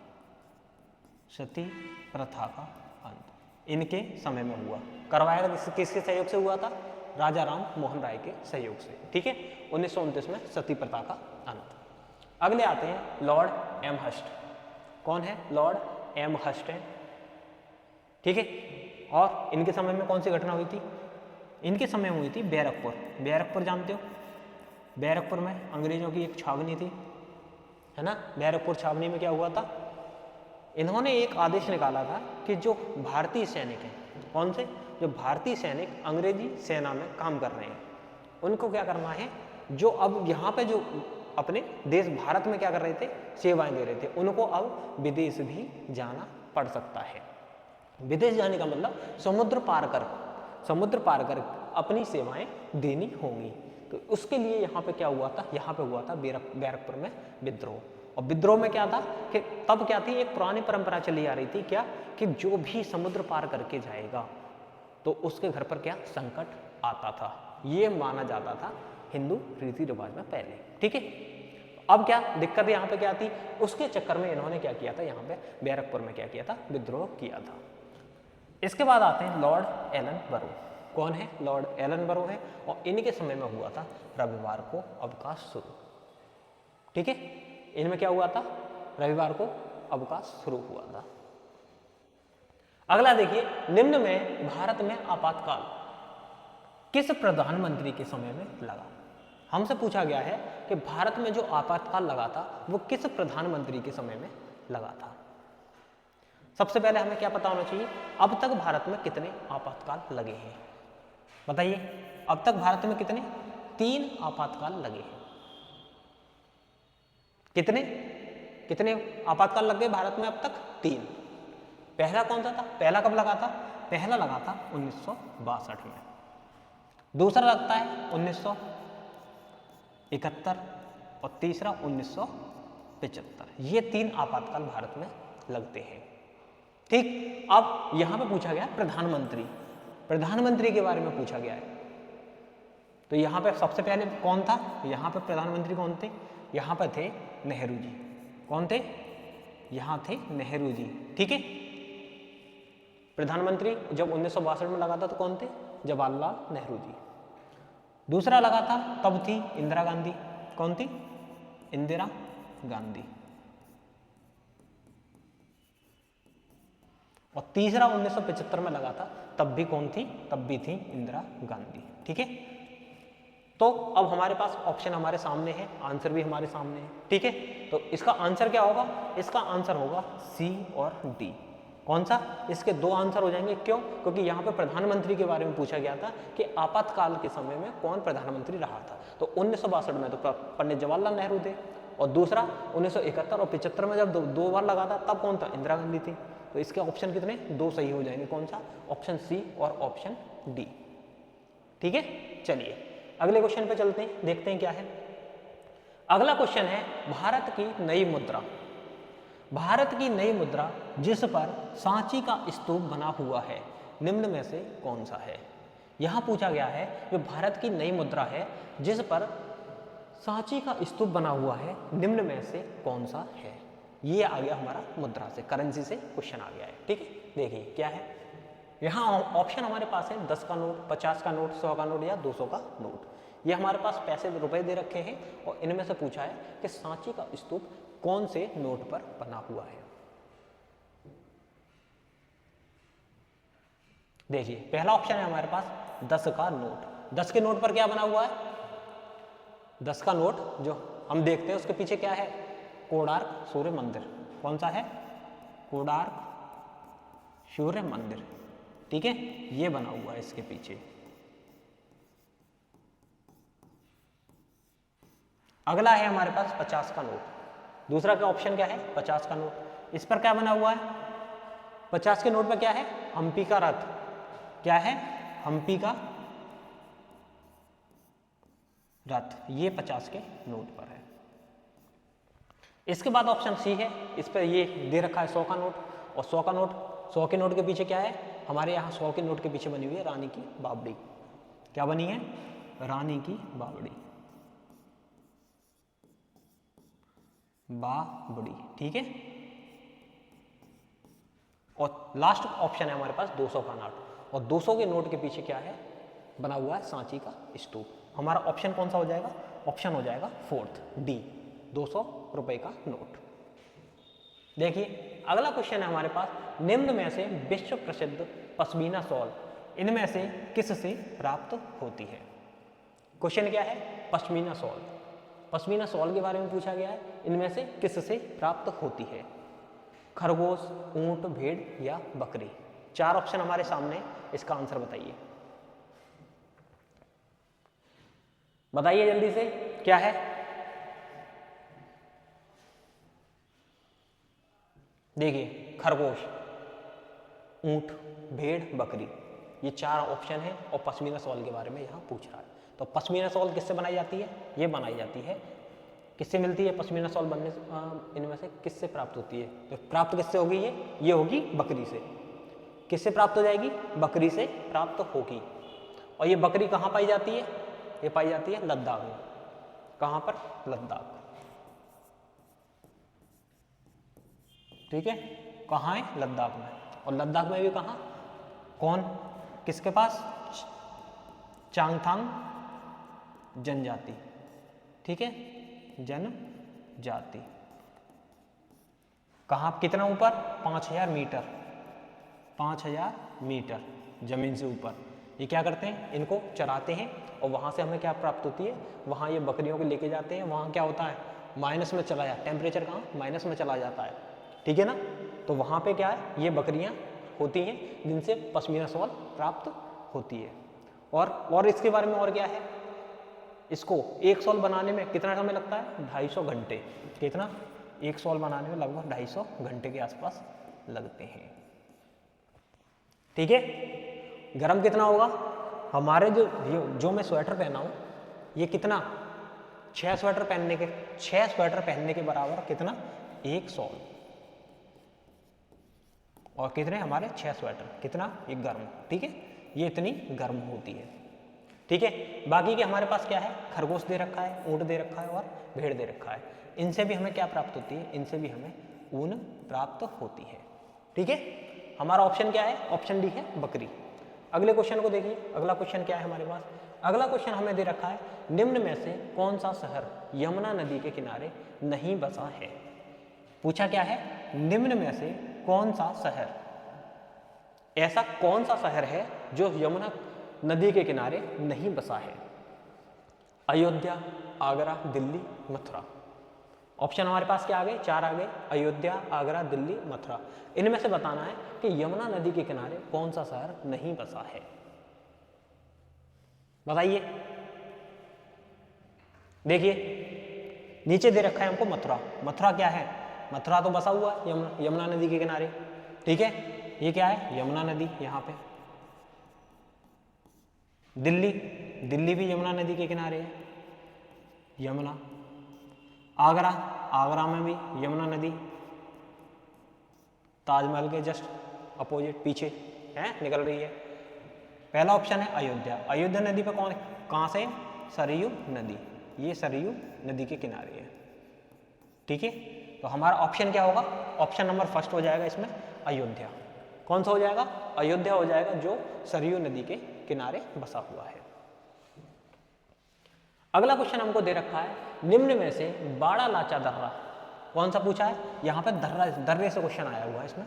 सती प्रथा का अंत इनके समय में हुआ। करवाया किसके सहयोग से हुआ था, राजा राम मोहन राय के सहयोग से। ठीक है, 1929 में सती प्रथा का अंत। अगले आते हैं लॉर्ड एम हस्ट। कौन है, लॉर्ड एम हस्ट है। ठीक है, और इनके समय में कौन सी घटना हुई थी, इनके समय में हुई थी बैरकपुर। बैरकपुर जानते हो, बैरकपुर में अंग्रेजों की एक छावनी थी, है ना। बैरकपुर छावनी में क्या हुआ था, इन्होंने एक आदेश निकाला था कि जो भारतीय सैनिक हैं, कौन से, जो भारतीय सैनिक अंग्रेजी सेना में काम कर रहे हैं, उनको क्या करना है, जो अब यहाँ पे जो अपने देश भारत में क्या कर रहे थे, सेवाएं दे रहे थे, उनको अब विदेश भी जाना पड़ सकता है। विदेश जाने का मतलब समुद्र पार कर अपनी सेवाएं देनी होंगी। तो उसके लिए यहाँ पे क्या हुआ था, यहाँ पे हुआ था बैरकपुर में विद्रोह। और विद्रोह में क्या था कि तब क्या थी, एक पुरानी परंपरा चली आ रही थी, क्या कि जो भी समुद्र पार करके जाएगा तो उसके घर पर क्या संकट आता था, ये माना जाता था हिंदू रीति रिवाज में पहले। ठीक है, अब क्या दिक्कत यहाँ पे क्या थी, उसके चक्कर में इन्होंने क्या किया था, यहाँ पे बैरकपुर में क्या किया था, विद्रोह किया था। इसके बाद आते हैं लॉर्ड एलन बरो। कौन है, लॉर्ड एलन बरो है, और इनके समय में हुआ था रविवार को अवकाश शुरू। ठीक है, इनमें क्या हुआ था, रविवार को अवकाश शुरू हुआ था। अगला देखिए, निम्न में भारत में आपातकाल किस प्रधानमंत्री के समय में लगा। हमसे पूछा गया है कि भारत में जो आपातकाल लगा था वो किस प्रधानमंत्री के समय में लगा था। सबसे पहले हमें क्या पता होना चाहिए, अब तक भारत में कितने आपातकाल लगे हैं, बताइए। अब तक भारत में कितने, 3 आपातकाल लगे हैं। कितने कितने आपातकाल लग गए भारत में अब तक, 3। पहला कौन सा था, पहला कब लगा था, पहला लगा था 1962 में। दूसरा लगता है 1971 और तीसरा 1975। ये 3 आपातकाल भारत में लगते हैं। ठीक, अब यहां पे पूछा गया प्रधानमंत्री के बारे में पूछा गया है। तो यहां पे सबसे पहले कौन था, यहां पे प्रधानमंत्री कौन थे, यहां पे थे नेहरू जी। कौन थे, यहां थे नेहरू जी। ठीक है, प्रधानमंत्री जब 1962 में लगा था तो कौन थे, जवाहरलाल नेहरू जी। दूसरा लगा था तब थी इंदिरा गांधी। कौन थी, इंदिरा गांधी। और तीसरा 1975 में लगा था, तब भी कौन थी, तब भी थी इंदिरा गांधी। ठीक है, तो अब हमारे पास ऑप्शन हमारे सामने है, आंसर भी हमारे सामने है। ठीक है, तो इसका आंसर क्या होगा, इसका आंसर होगा सी और डी। कौन सा, इसके 2 आंसर हो जाएंगे। क्यों, क्योंकि यहाँ पे प्रधानमंत्री के बारे में पूछा गया था कि आपातकाल के समय में कौन प्रधानमंत्री रहा था। तो 1962 में तो पंडित जवाहरलाल नेहरू थे, और दूसरा 1971 और 75 में जब दो बार लगा था तब कौन था, इंदिरा गांधी थी। तो इसके ऑप्शन कितने, 2 सही हो जाएंगे। कौन सा, ऑप्शन सी और ऑप्शन डी। ठीक है, चलिए अगले क्वेश्चन पे चलते हैं, देखते हैं क्या है। अगला क्वेश्चन है भारत की नई मुद्रा। भारत की नई मुद्रा जिस पर सांची का स्तूप बना हुआ है, निम्न में से कौन सा है। यहां पूछा गया है जो भारत की नई मुद्रा है जिस पर सांची का स्तूप बना हुआ है, निम्न में से कौन सा है। ये आ गया हमारा मुद्रा से, करेंसी से क्वेश्चन आ गया है। ठीक है, देखिए क्या है, यहाँ ऑप्शन हमारे पास है 10 का नोट, 50 का नोट, 100 का नोट या 200 का नोट। ये हमारे पास पैसे रुपए दे रखे हैं, और इनमें से पूछा है कि सांची का स्तूप कौन से नोट पर बना हुआ है। देखिए पहला ऑप्शन है हमारे पास 10 का नोट। 10 के नोट पर क्या बना हुआ है, 10 का नोट जो हम देखते हैं उसके पीछे क्या है, कोणार्क सूर्य मंदिर। कौन सा है? कोणार्क सूर्य मंदिर, ठीक है, ये बना हुआ है इसके पीछे। अगला है हमारे पास 50 का नोट। दूसरा का ऑप्शन क्या है? 50 का नोट। इस पर क्या बना हुआ है? 50 के नोट पर क्या है? हम्पी का रथ। क्या है? हम्पी का रथ, ये 50 के नोट पर है। इसके बाद ऑप्शन सी है, इस पर ये दे रखा है 100 का नोट, और 100 का नोट, 100 के नोट के पीछे क्या है? हमारे यहाँ 100 के नोट के पीछे बनी हुई है रानी की बावड़ी। क्या बनी है? रानी की बावड़ी, बावड़ी, ठीक है। और लास्ट ऑप्शन है हमारे पास 200 का नोट, और 200 के नोट के पीछे क्या है? बना हुआ है सांची का स्तूप। हमारा ऑप्शन कौन सा हो जाएगा? ऑप्शन हो जाएगा 4th, डी, 200 रुपए का नोट। देखिए अगला क्वेश्चन है हमारे पास, निम्न में से विश्व प्रसिद्ध पश्मीना शॉल इनमें से किससे प्राप्त होती है? क्वेश्चन क्या है? पश्मीना शॉल। पश्मीना शॉल के बारे में पूछा गया है, इनमें से किससे प्राप्त होती है? खरगोश, ऊंट, भेड़ या बकरी? 4 ऑप्शन हमारे सामने, इसका आंसर बताइए। बताइए जल्दी से, क्या है? देखिए खरगोश, ऊंट, भेड़, बकरी, ये 4 ऑप्शन है, और पश्मीना शॉल के बारे में यहाँ पूछ रहा है। तो पश्मीना शॉल किससे बनाई जाती है? ये बनाई जाती है, किससे मिलती है पश्मीना शॉल बनने से? इनमें से किससे प्राप्त होती है? तो प्राप्त किससे होगी? ये होगी बकरी से। किससे प्राप्त हो जाएगी? बकरी से प्राप्त होगी। और ये बकरी कहाँ पाई जाती है? ये पाई जाती है लद्दाख में। कहाँ पर? लद्दाख, ठीक है। कहाँ है? लद्दाख में। और लद्दाख में भी कहाँ? कौन, किसके पास? चांगथांग जनजाति, ठीक है, जनजाति। कहाँ, कितना ऊपर? 5000 मीटर, 5000 मीटर जमीन से ऊपर। ये क्या करते हैं? इनको चराते हैं, और वहाँ से हमें क्या प्राप्त होती है? वहाँ ये बकरियों को लेके जाते हैं, वहाँ क्या होता है? माइनस में चला जाता है, टेम्परेचर कहाँ? माइनस में चला जाता है, ठीक है ना। तो वहाँ पे क्या है? ये बकरियाँ होती हैं जिनसे पश्मीना शॉल प्राप्त होती है। और इसके बारे में और क्या है? इसको एक शॉल बनाने में कितना समय लगता है? 250 घंटे। कितना? एक शॉल बनाने में लगभग 250 घंटे के आसपास लगते हैं, ठीक है। गरम कितना होगा? हमारे जो मैं स्वेटर पहना हूँ, ये कितना? 6 स्वेटर पहनने के बराबर कितना? एक शॉल। और कितने? हमारे 6 स्वेटर, कितना? एक गर्म, ठीक है, ये इतनी गर्म होती है, ठीक है। बाकी के हमारे पास क्या है? खरगोश दे रखा है, ऊंट दे रखा है, और भेड़ दे रखा है। इनसे भी हमें क्या प्राप्त होती है? इनसे भी हमें ऊन प्राप्त होती है, ठीक है। हमारा ऑप्शन क्या है? ऑप्शन डी है बकरी। अगले क्वेश्चन को देखिए, अगला क्वेश्चन क्या है हमारे पास? अगला क्वेश्चन हमें दे रखा है, निम्न में से कौन सा शहर यमुना नदी के किनारे नहीं बसा है? पूछा क्या है? निम्न में से कौन सा शहर, ऐसा कौन सा शहर है जो यमुना नदी के किनारे नहीं बसा है? अयोध्या, आगरा, दिल्ली, मथुरा। ऑप्शन हमारे पास क्या आ गए? 4 आ गए, अयोध्या, आगरा, दिल्ली, मथुरा। इनमें से बताना है कि यमुना नदी के किनारे कौन सा शहर नहीं बसा है। बताइए। देखिए नीचे दे रखा है हमको मथुरा। मथुरा क्या है? मथुरा तो बसा हुआ है यमुना नदी के किनारे, ठीक है। ये क्या है? यमुना नदी, यहाँ पे। दिल्ली, दिल्ली भी यमुना नदी के किनारे है, यमुना। आगरा, आगरा में भी यमुना नदी, ताजमहल के जस्ट अपोजिट पीछे है, निकल रही है। पहला ऑप्शन है अयोध्या। अयोध्या नदी पे कहाँ से? सरयू नदी, ये सरयू नदी के किनारे है, ठीक है। तो हमारा ऑप्शन क्या होगा? ऑप्शन नंबर फर्स्ट हो जाएगा इसमें, अयोध्या। कौन सा हो जाएगा? अयोध्या हो जाएगा, जो सरयू नदी के किनारे बसा हुआ है। अगला क्वेश्चन हमको दे रखा है, निम्न में से बाड़ा लाचा दर्रा कौन सा पूछा है? यहाँ पे दर्रे से क्वेश्चन आया हुआ है इसमें।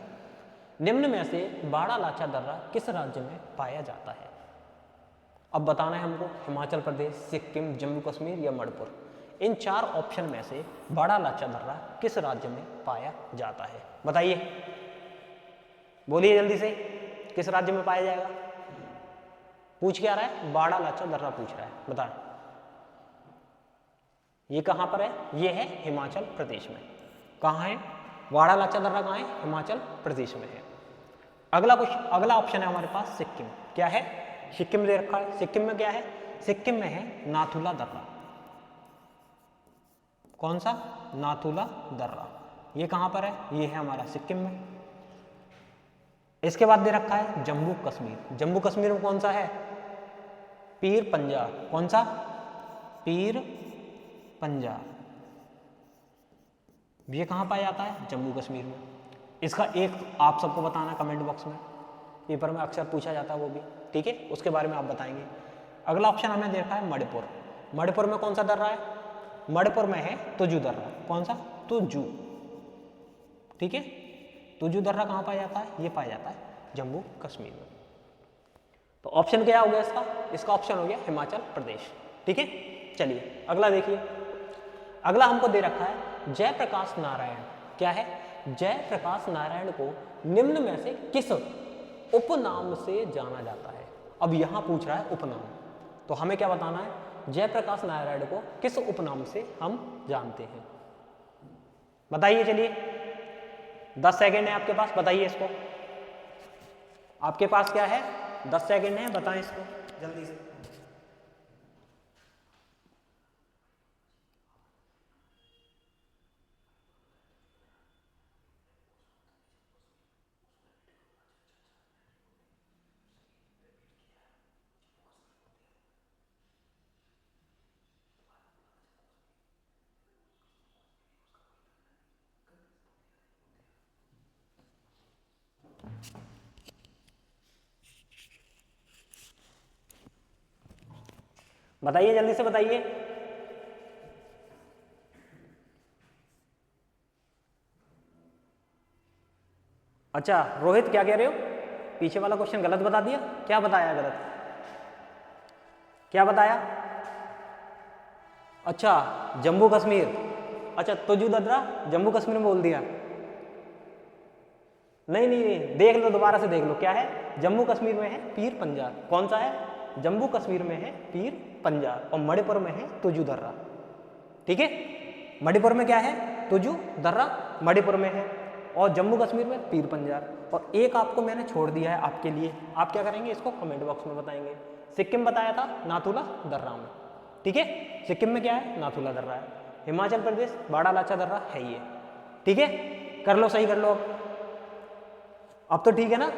निम्न में से बाड़ा लाचा दर्रा किस राज्य में पाया जाता है? अब बताना है हमको, हिमाचल प्रदेश, सिक्किम, जम्मू कश्मीर या मणिपुर। इन 4 ऑप्शन में से बड़ा लाचा दर्रा किस राज्य में पाया जाता है? बताइए, बोलिए जल्दी से, किस राज्य में पाया जाएगा? पूछ क्या रहा है? बड़ा लाचा दर्रा पूछ रहा है, बताएं। ये कहां पर है? ये है हिमाचल प्रदेश में। कहां है बड़ा लाचा दर्रा? कहां है? हिमाचल प्रदेश में है। अगला ऑप्शन है हमारे पास सिक्किम। क्या है? सिक्किम दे रखा है। सिक्किम में क्या है? सिक्किम में है नाथुला दर्रा। कौन सा? नाथुला दर्रा। ये कहां पर है? ये है हमारा सिक्किम में। इसके बाद दे रखा है जम्मू कश्मीर। जम्मू कश्मीर में कौन सा है? पीर पंजाल। कौन सा? पीर पंजाल। ये कहां पाया जाता है? जम्मू कश्मीर में। इसका एक आप सबको बताना कमेंट बॉक्स में, पेपर में अक्सर पूछा जाता है वो भी, ठीक है, उसके बारे में आप बताएंगे। अगला ऑप्शन हमें देखा है मणिपुर। मणिपुर में कौन सा दर्रा है? मणिपुर में है तुजू दर्रा। कौन सा? तुजू, ठीक है। तुजू दर्रा कहाँ पाया जाता है? ये पाया जाता है जम्मू कश्मीर में। तो ऑप्शन क्या हो गया इसका? इसका ऑप्शन हो गया हिमाचल प्रदेश, ठीक है। चलिए अगला देखिए। अगला हमको दे रखा है जयप्रकाश नारायण। क्या है? जयप्रकाश नारायण को निम्न में से किस उपनाम से जाना जाता है? अब यहां पूछ रहा है उपनाम, तो हमें क्या बताना है? जयप्रकाश नारायण को किस उपनाम से हम जानते हैं? बताइए। चलिए 10 सेकेंड है आपके पास, बताइए इसको। आपके पास क्या है? 10 सेकेंड है, बताएं इसको जल्दी से। बताइए जल्दी से बताइए। अच्छा रोहित, क्या कह रहे हो? पीछे वाला क्वेश्चन गलत बता दिया? क्या बताया गलत? क्या बताया? अच्छा जम्मू कश्मीर। अच्छा तुजू दर्रा जम्मू कश्मीर में बोल दिया। नहीं नहीं नहीं, देख लो, दोबारा से देख लो। क्या है? जम्मू कश्मीर में है पीर पंजाल। कौन सा है? जम्मू कश्मीर में है पीर पंजाल, और मणिपुर में है तुजू दर्रा, ठीक है। मणिपुर में क्या है? तुजू दर्रा मणिपुर में है, और जम्मू कश्मीर में पीर पंजाल। और एक आपको मैंने छोड़ दिया है आपके लिए, आप क्या करेंगे? इसको कमेंट बॉक्स में बताएंगे। सिक्किम बताया था नाथुला दर्रा में, ठीक है। सिक्किम में क्या है? नाथुला दर्रा है। हिमाचल प्रदेश बड़ा लाचा दर्रा है ये, ठीक है। कर लो, सही कर लो अब तो ठीक है ना?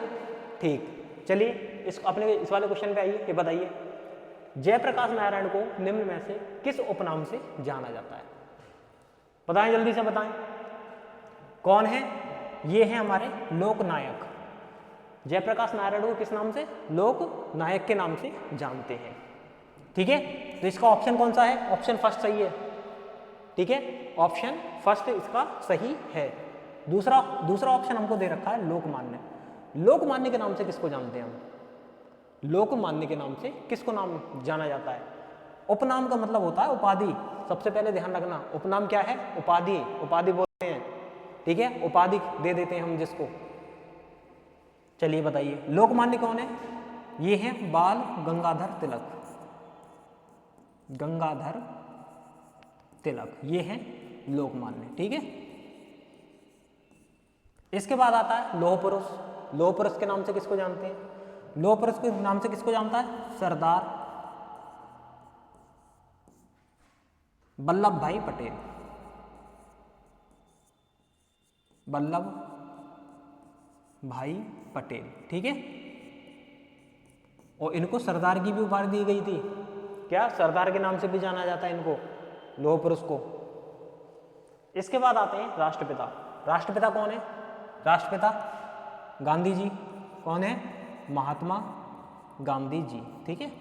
ठीक। चलिए इस अपने इस वाले क्वेश्चन पे आइए। ये बताइए जयप्रकाश नारायण को निम्न में से किस उपनाम से जाना जाता है? बताएं जल्दी से, बताएं कौन है? ये है हमारे लोकनायक। जयप्रकाश नारायण को किस नाम से? लोकनायक के नाम से जानते हैं, ठीक है। तो इसका ऑप्शन कौन सा है? ऑप्शन फर्स्ट सही है, ठीक है। ऑप्शन फर्स्ट इसका सही है। दूसरा ऑप्शन हमको दे रखा है लोकमान्य। लोकमान्य के नाम से किसको जानते हैं हम? लोकमान्य के नाम से किसको नाम जाना जाता है? उपनाम का मतलब होता है उपाधि। सबसे पहले ध्यान रखना, उपनाम क्या है? उपाधि। उपाधि बोलते हैं, ठीक है, उपाधि दे देते हैं हम जिसको। चलिए बताइए लोकमान्य कौन है? ये है बाल गंगाधर तिलक। गंगाधर तिलक ये है लोकमान्य, ठीक है। इसके बाद आता है लौह पुरुष। लौह पुरुष के नाम से किसको जानते हैं? लौह पुरुष के नाम से किसको जानता है? सरदार वल्लभ भाई पटेल। वल्लभ भाई पटेल, ठीक है। और इनको सरदार की भी उपाधि दी गई थी। क्या? सरदार के नाम से भी जाना जाता है इनको, लौह पुरुष को। इसके बाद आते हैं राष्ट्रपिता। राष्ट्रपिता कौन है? राष्ट्रपिता गांधी जी। कौन है? महात्मा गांधी जी, ठीक है।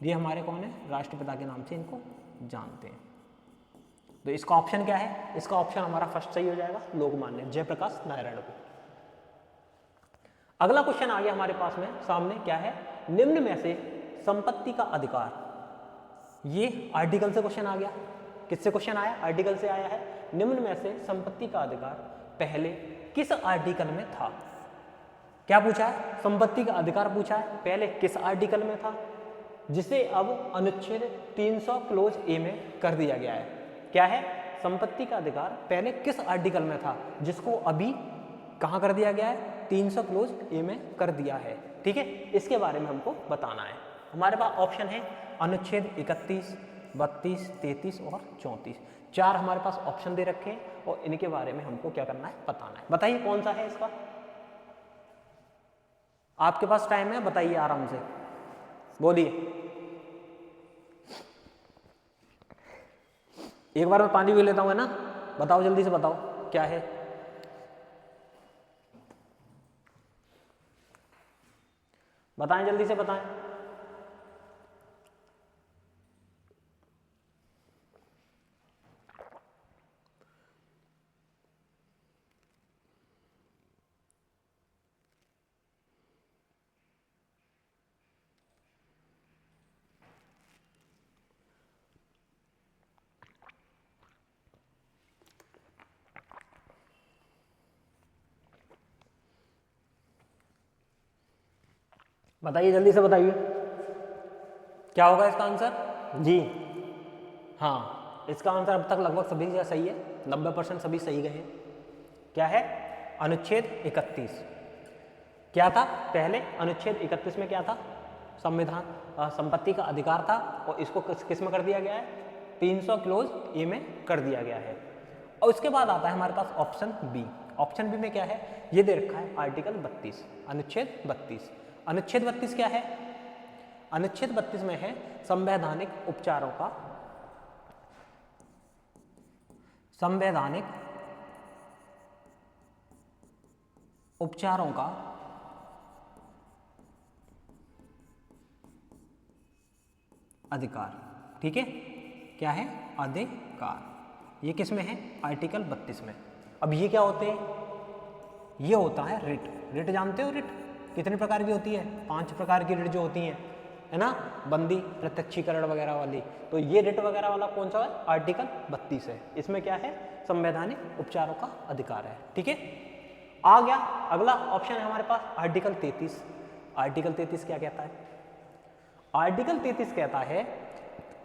ये हमारे कौन है? राष्ट्रपिता के नाम से इनको जानते हैं। तो इसका ऑप्शन क्या है? इसका ऑप्शन हमारा फर्स्ट सही हो जाएगा, लोकमान्य जयप्रकाश नारायण को। अगला क्वेश्चन आ गया हमारे पास में सामने। क्या है? निम्न में से संपत्ति का अधिकार। ये आर्टिकल से क्वेश्चन आ गया। किससे क्वेश्चन आया? आर्टिकल से आया है। निम्न में से संपत्ति का अधिकार पहले किस आर्टिकल में था? क्या पूछा है? संपत्ति का अधिकार पूछा है, पहले किस आर्टिकल में था, जिसे अब अनुच्छेद 300 क्लोज ए में कर दिया गया है। क्या है? संपत्ति का अधिकार पहले किस आर्टिकल में था, जिसको अभी कहाँ कर दिया गया है? 300 क्लोज ए में कर दिया है। ठीक है, इसके बारे में हमको बताना है। हमारे पास ऑप्शन है अनुच्छेद 31, 32, 33 और 34। 4 हमारे पास ऑप्शन दे रखे हैं और इनके बारे में हमको क्या करना है? बताना है। बताइए कौन सा है इसका? आपके पास टाइम है, बताइए आराम से, बोलिए। एक बार मैं पानी भी लेता हूँ, है ना? बताओ जल्दी से, बताओ क्या है। बताएं जल्दी से, बताएं। बताइए जल्दी से, बताइए क्या होगा इसका आंसर? जी हाँ, इसका आंसर अब तक लगभग सभी का सही है, 90% सभी सही गए हैं। क्या है? अनुच्छेद 31। क्या था पहले? अनुच्छेद 31 में क्या था? संविधान संपत्ति का अधिकार था और इसको किस में कर दिया गया है? 300 क्लोज ए में कर दिया गया है। और उसके बाद आता है हमारे पास ऑप्शन बी। ऑप्शन बी में क्या है? ये दे रखा है आर्टिकल 32, अनुच्छेद 32। अनुच्छेद 32 क्या है? अनुच्छेद 32 में है संवैधानिक उपचारों का अधिकार। ठीक है, क्या है? अधिकार। ये किस में है? आर्टिकल 32 में। अब ये क्या होते हैं? ये होता है रिट। रिट जानते हो? रिट कितने प्रकार की होती है? 5 प्रकार की रिट जो होती हैं, है ना? बंदी, प्रत्यक्षीकरण वगैरह वाली। तो ये रिट वगैरह वाला कौन सा है? आर्टिकल 32 है। इसमें क्या है? संवैधानिक उपचारों का अधिकार है। ठीक है, आ गया अगला ऑप्शन है हमारे पास आर्टिकल 33। आर्टिकल 33 क्या कहता है? आर्टिकल 33 कहता है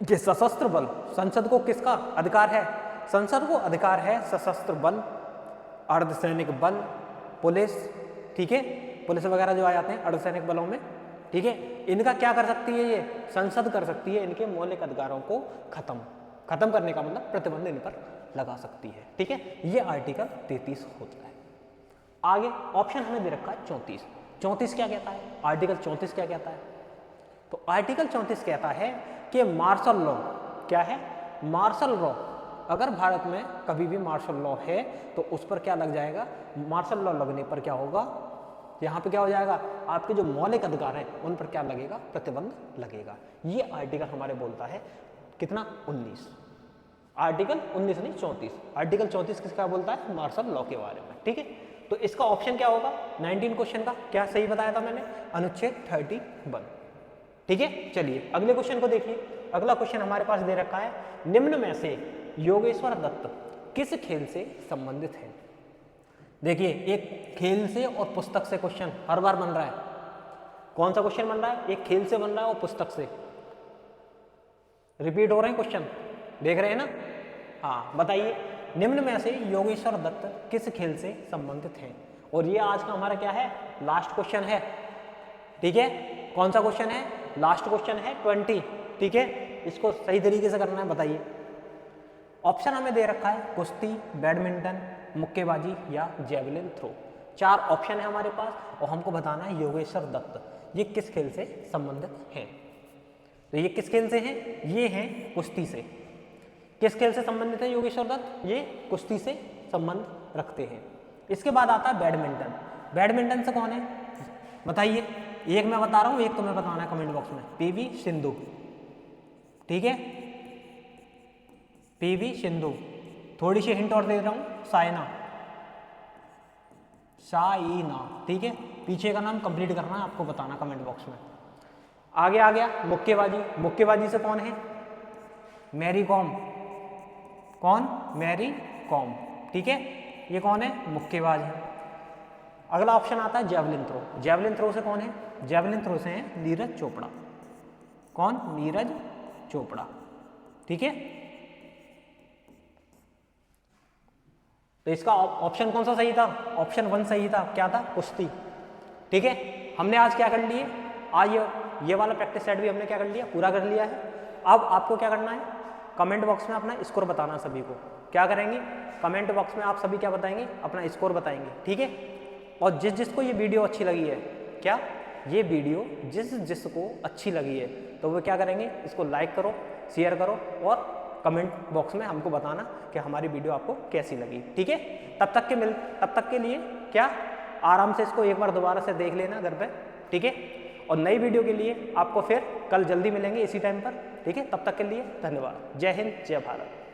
कि सशस्त्र बल, संसद को किसका अधिकार है? संसद को अधिकार है सशस्त्र बल, अर्धसैनिक बल, पुलिस, ठीक है, पुलिस वगैरह जो आ जाते हैं अर्धसैनिक बलों में, ठीक है, इनका क्या कर सकती है? ये संसद कर सकती है इनके मौलिक अधिकारों को खत्म करने का मतलब प्रतिबंध इन पर लगा सकती है। ठीक है, ये आर्टिकल 33 होता है। आगे ऑप्शन हमें दे रखा है 34। 34 क्या कहता है? आर्टिकल 34 क्या कहता है? तो आर्टिकल 34 कहता है कि मार्शल लॉ, क्या है? मार्शल लॉ, अगर भारत में कभी भी मार्शल लॉ है तो उस पर क्या लग जाएगा? मार्शल लॉ लगने पर क्या होगा? यहाँ पे क्या हो जाएगा? आपके जो मौलिक अधिकार हैं उन पर क्या लगेगा? प्रतिबंध लगेगा। ये आर्टिकल हमारे बोलता है कितना? 19। आर्टिकल 19 नहीं 34। आर्टिकल 34 किसका बोलता है? मार्शल लॉ के बारे में। ठीक है, तो इसका ऑप्शन क्या होगा? 19 क्वेश्चन का क्या सही बताया था मैंने? अनुच्छेद 31। ठीक है, चलिए अगले क्वेश्चन को देखिए। अगला क्वेश्चन हमारे पास दे रखा है, निम्न में से योगेश्वर दत्त किस खेल से संबंधित है? देखिए, एक खेल से और पुस्तक से क्वेश्चन हर बार बन रहा है। कौन सा क्वेश्चन बन रहा है? एक खेल से बन रहा है और पुस्तक से रिपीट हो रहे हैं क्वेश्चन, देख रहे हैं ना? हाँ, बताइए निम्न में से योगेश्वर दत्त किस खेल से संबंधित है? और ये आज का हमारा क्या है? लास्ट क्वेश्चन है। ठीक है, कौन सा क्वेश्चन है? लास्ट क्वेश्चन है 20। ठीक है, इसको सही तरीके से करना है। बताइए, ऑप्शन हमें दे रखा है कुश्ती, बैडमिंटन, मुक्केबाजी या जेवलिन थ्रो। 4 ऑप्शन है हमारे पास और हमको बताना है योगेश्वर दत्त ये किस खेल से संबंधित हैं। तो ये किस खेल से हैं? ये हैं कुश्ती से। किस खेल से संबंधित है योगेश्वर दत्त? ये कुश्ती से संबंध रखते हैं। इसके बाद आता है बैडमिंटन। बैडमिंटन से कौन है? बताइए, एक मैं बता रहा हूँ, एक तुम्हें बताना है कमेंट बॉक्स में। पीवी सिंधु। ठीक है, पीवी सिंधु। थोड़ी सी हिंट और दे रहा हूँ, साइना। ठीक है, पीछे का नाम कंप्लीट करना है, आपको बताना कमेंट बॉक्स में। आगे आ गया मुक्केबाजी। मुक्केबाजी से कौन है? मैरी कॉम। कौन? मैरी कॉम। ठीक है, ये कौन है? मुक्केबाज है। अगला ऑप्शन आता है जेवलिन थ्रो। जेवलिन थ्रो से कौन है? जेवलिन थ्रो से है नीरज चोपड़ा। कौन? नीरज चोपड़ा। ठीक है, तो इसका ऑप्शन कौन सा सही था? ऑप्शन 1 सही था। क्या था? कुश्ती। ठीक है, हमने आज क्या कर लिए? आज ये वाला प्रैक्टिस सेट भी हमने क्या कर लिया? पूरा कर लिया है। अब आपको क्या करना है? कमेंट बॉक्स में अपना स्कोर बताना सभी को। क्या करेंगे? कमेंट बॉक्स में आप सभी क्या बताएंगे? अपना स्कोर बताएंगे। ठीक है, और जिसको ये वीडियो अच्छी लगी है, क्या ये वीडियो जिसको अच्छी लगी है तो वो क्या करेंगे? इसको लाइक करो, शेयर करो और कमेंट बॉक्स में हमको बताना कि हमारी वीडियो आपको कैसी लगी। ठीक है, तब तक के लिए क्या आराम से इसको एक बार दोबारा से देख लेना घर पे। ठीक है, और नई वीडियो के लिए आपको फिर कल जल्दी मिलेंगे इसी टाइम पर। ठीक है, तब तक के लिए धन्यवाद। जय हिंद, जय भारत।